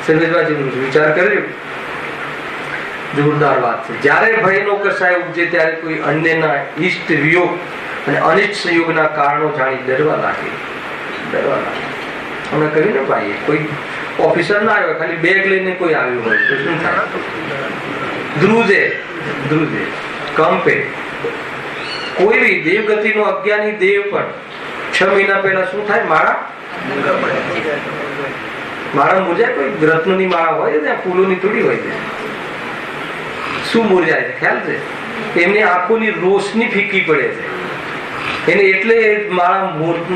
સમજવા જેવું છે. વિચાર કરજો. જોરદાર વાત છે. જ્યારે ભયનો કસાય ઉપજે ત્યારે કોઈ અન્યના ઈષ્ટ વિયોગ અને અનિષ્ટ સંયોગના કારણો જાણી ડરવા લાગે. હમણાં કહ્યું ને ભાઈ, કોઈ ઓફિસર ના આવ્યો, ખાલી બેગ લઈને કોઈ આવ્યું હોય તો શું થાય? ધ્રુજે કંપે. કોઈ બી દેવગતિનો અજ્ઞાની દેવ પણ 6 મહિના પહેલા શું થાય? માળા મુરઝાય. કોઈ રત્નની માળા હોય ત્યાં ફૂલોની થોડી હોય છે. શું મુરઝાય છે ખ્યાલ છે? એમની આંખોની રોશની ફીકી પડે છે એને, એટલે માળા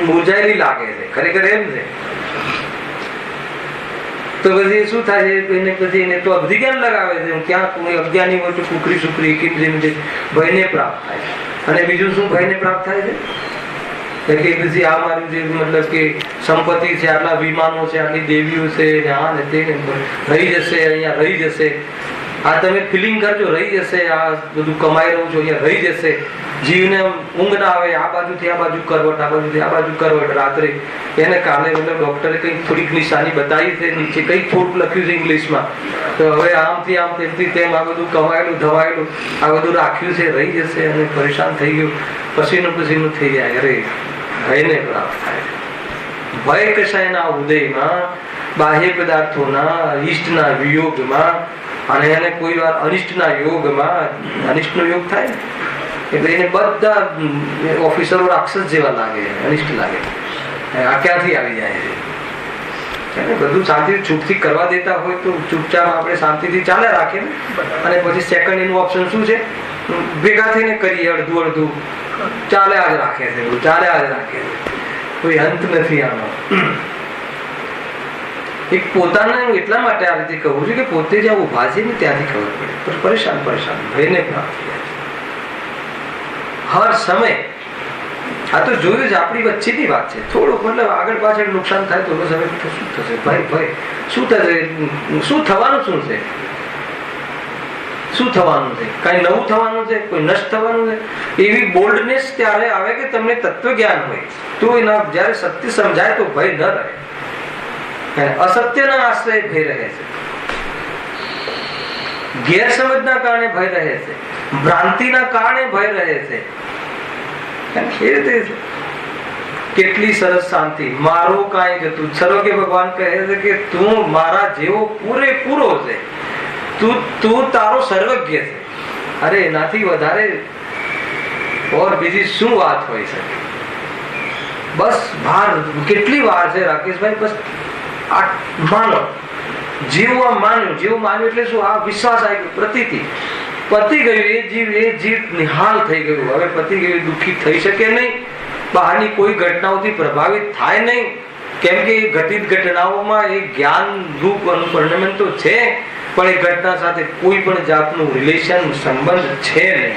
મુરઝાયેલી લાગે છે. ખરેખર એમ છે. તો પછી શું થાય છે, એને પછી એને તો અબધી કેમ લગાવે છે, ક્યાં કોઈ અજ્ઞાની હોય તો કુકરી સુકરી ભયને પ્રાપ્ત થાય છે. અને બીજું શું ભયને પ્રાપ્ત થાય છે કે પછી આ મારું જે મતલબ કે સંપત્તિ છે, આટલા વિમાનો છે, આટલી દેવીઓ છે, આ ને તે રહી જશે, અહીંયા રહી જશે. આ તમે ફિલિંગ કરજો, રહી જશે, આ બધું કમાઈ રહ્યું છું, અહીંયા રહી જશે. જીવને ઊંઘ ના આવે, આ બાજુથી આ બાજુ કરવટ, આ બાજુથી આ બાજુ કરવટ રાત્રે. એને કાલે મતલબ ડોક્ટરે કંઈક થોડીક નિશાની બતાવી છે, નીચે કંઈક થોડુંક લખ્યું છે ઇંગ્લિશમાં. તો હવે આમથી આમ તેમથી તેમ આ બધું કમાયેલું ધવાયેલું આ બધું રાખ્યું છે, રહી જશે અને પરેશાન થઈ ગયું, પછીનું થઈ જાય. અરે ભયને પ્રાપ્ત થાય. ભય કશાયના ઉદયમાં, બાહ્ય પદાર્થોના અનિષ્ટના વિયોગમાં, અને એને કોઈ વાર અનિષ્ટના યોગમાં, અનિષ્ટનો યોગ થાય ને એટલે એને બધા ઓફિસરો રાક્ષસ જેવા લાગે, અનિષ્ટ લાગે. આ ક્યાંથી આવી જાય છે? બધું શાંતિથી છૂટથી કરવા દેતા હોય તો ચૂપચાપ આપણે શાંતિથી ચાલે રાખીએ ને. અને પછી સેકન્ડ એનું ઓપ્શન શું છે, ભેગા થઈને કરીએ, અડધું અડધું ચાલ્યા જ રાખે છે, ચાલ્યા જ રાખે છે, કોઈ અંત નથી આનો. એક પોતાને હું એટલા માટે આ રીતે કહું છું કે પોતે જ્યાં ઉભા છે ને ત્યાંથી ખબર પડે. પરેશાન ભયને પ્રાપ્ત થાય હર સમય. આ તો જોયું છે, આપણી વચ્ચેની વાત છે. થોડુંક મતલબ આગળ પાછળ નુકસાન થાય તો બસ હવે શું થશે, ભય શું થશે, શું થવાનું, શું છે, શું થવાનું છે, કઈ નવું થવાનું છે, કોઈ નષ્ટ થવાનું છે. એવી બોલ્ડનેસ ત્યારે આવે કે તમને તત્વ જ્ઞાન હોય તો એના જયારે સત્ય સમજાય તો ભય ન રહે. અસત્યના આશ્રય ભય રહે છે, ગેરસમજના કારણે ભય રહે છે, ભ્રાંતિના કારણે ભય રહે છે. એ રીતે કેટલી સરસ શાંતિ. મારો કાંઈ જતું સર્વજ્ઞ ભગવાન કહે છે કે તું મારા જેવો પૂરેપૂરો છે, તું તારો સર્વજ્ઞ છે. અરે એનાથી વધારે ઓર બીજી શું વાત હોય શકે? બસ કેટલી વાર છે રાકેશભાઈ, બસ આ માનો, જેવું માન્યું એટલે શું, આ વિશ્વાસ આવી ગયો, પ્રતીતિ પતી ગયું. એ જીવ નિહાલ થઈ ગયું. હવે પતી ગયું, દુઃખી થઈ શકે નહીં, બહારની કોઈ ઘટનાઓથી પ્રભાવિત થાય નહીં. કેમ કે એ ઘટિત ઘટનાઓમાં એ જ્ઞાન રૂપ પરિણમન તો છે, પણ એ ઘટના સાથે કોઈ પણ જાતનું રિલેશન સંબંધ છે નહીં.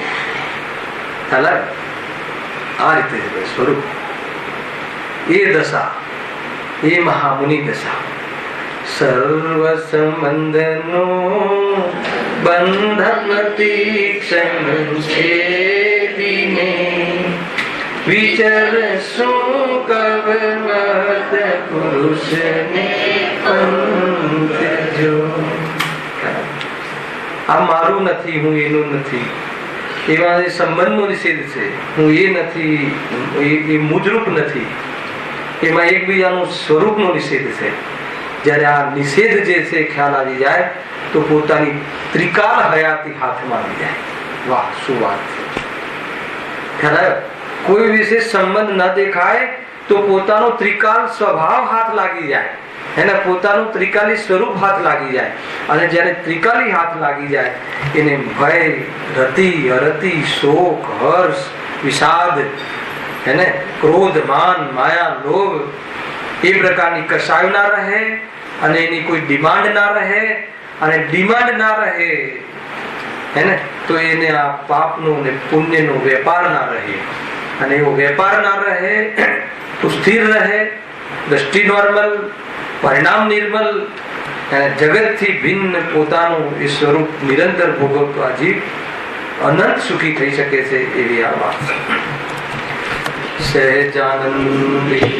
આ રીતે સ્વરૂપ એ દશા, એ મહામુનિ દશા. સર્વ સંબંધનો બંધન તીક્ષણ છેદીને વિચરશું કવમત પુરુષને પંથ જો. આ મારું નથી, હું એનું નથી, એવા સંબંધનો નિષેધ છે. હું એ નથી, એ મુજરૂપ નથી, એમાં એકબીજાનું સ્વરૂપનો નિષેધ છે. જ્યારે આ નિષેધ જે છે ખ્યાલ આવી જાય તો પોતાની ત્રિકાલ હયાતી હાથમાં આવી જાય. વાહ, શું વાત છે! ખ્યાલ આવ્યો? કોઈ વિશેષ સંબંધ ન દેખાય તો પોતાનો ત્રિકાલ સ્વભાવ હાથ લાગી જાય, એને પોતાનું ત્રિકાલી સ્વરૂપ હાથ લાગી જાય. અને જ્યારે ત્રિકાલી હાથ લાગી જાય એને ભય, રતિ, અરતિ, શોક, હર્ષ, વિષાદ, એને ક્રોધ, માન, માયા, લોભ એ પ્રકારની કશાય ના રહે. અને એની કોઈ ડિમાન્ડ ના રહે. અને ડિમાન્ડ ના રહે હેને તો એને આ પાપનો અને પુણ્યનો વેપાર ના રહે. અને એવો વેપાર ના રહે તો સ્થિર રહે, દ્રષ્ટિ નોર્મલ, પરિણામ નિર્મલ, અને જગતથી ભિન્ન પોતાનું એ સ્વરૂપ નિરંતર ભોગવતો આ જીવ અનંત સુખી થઈ શકે છે. એવી આ વાત સહેજાનંદી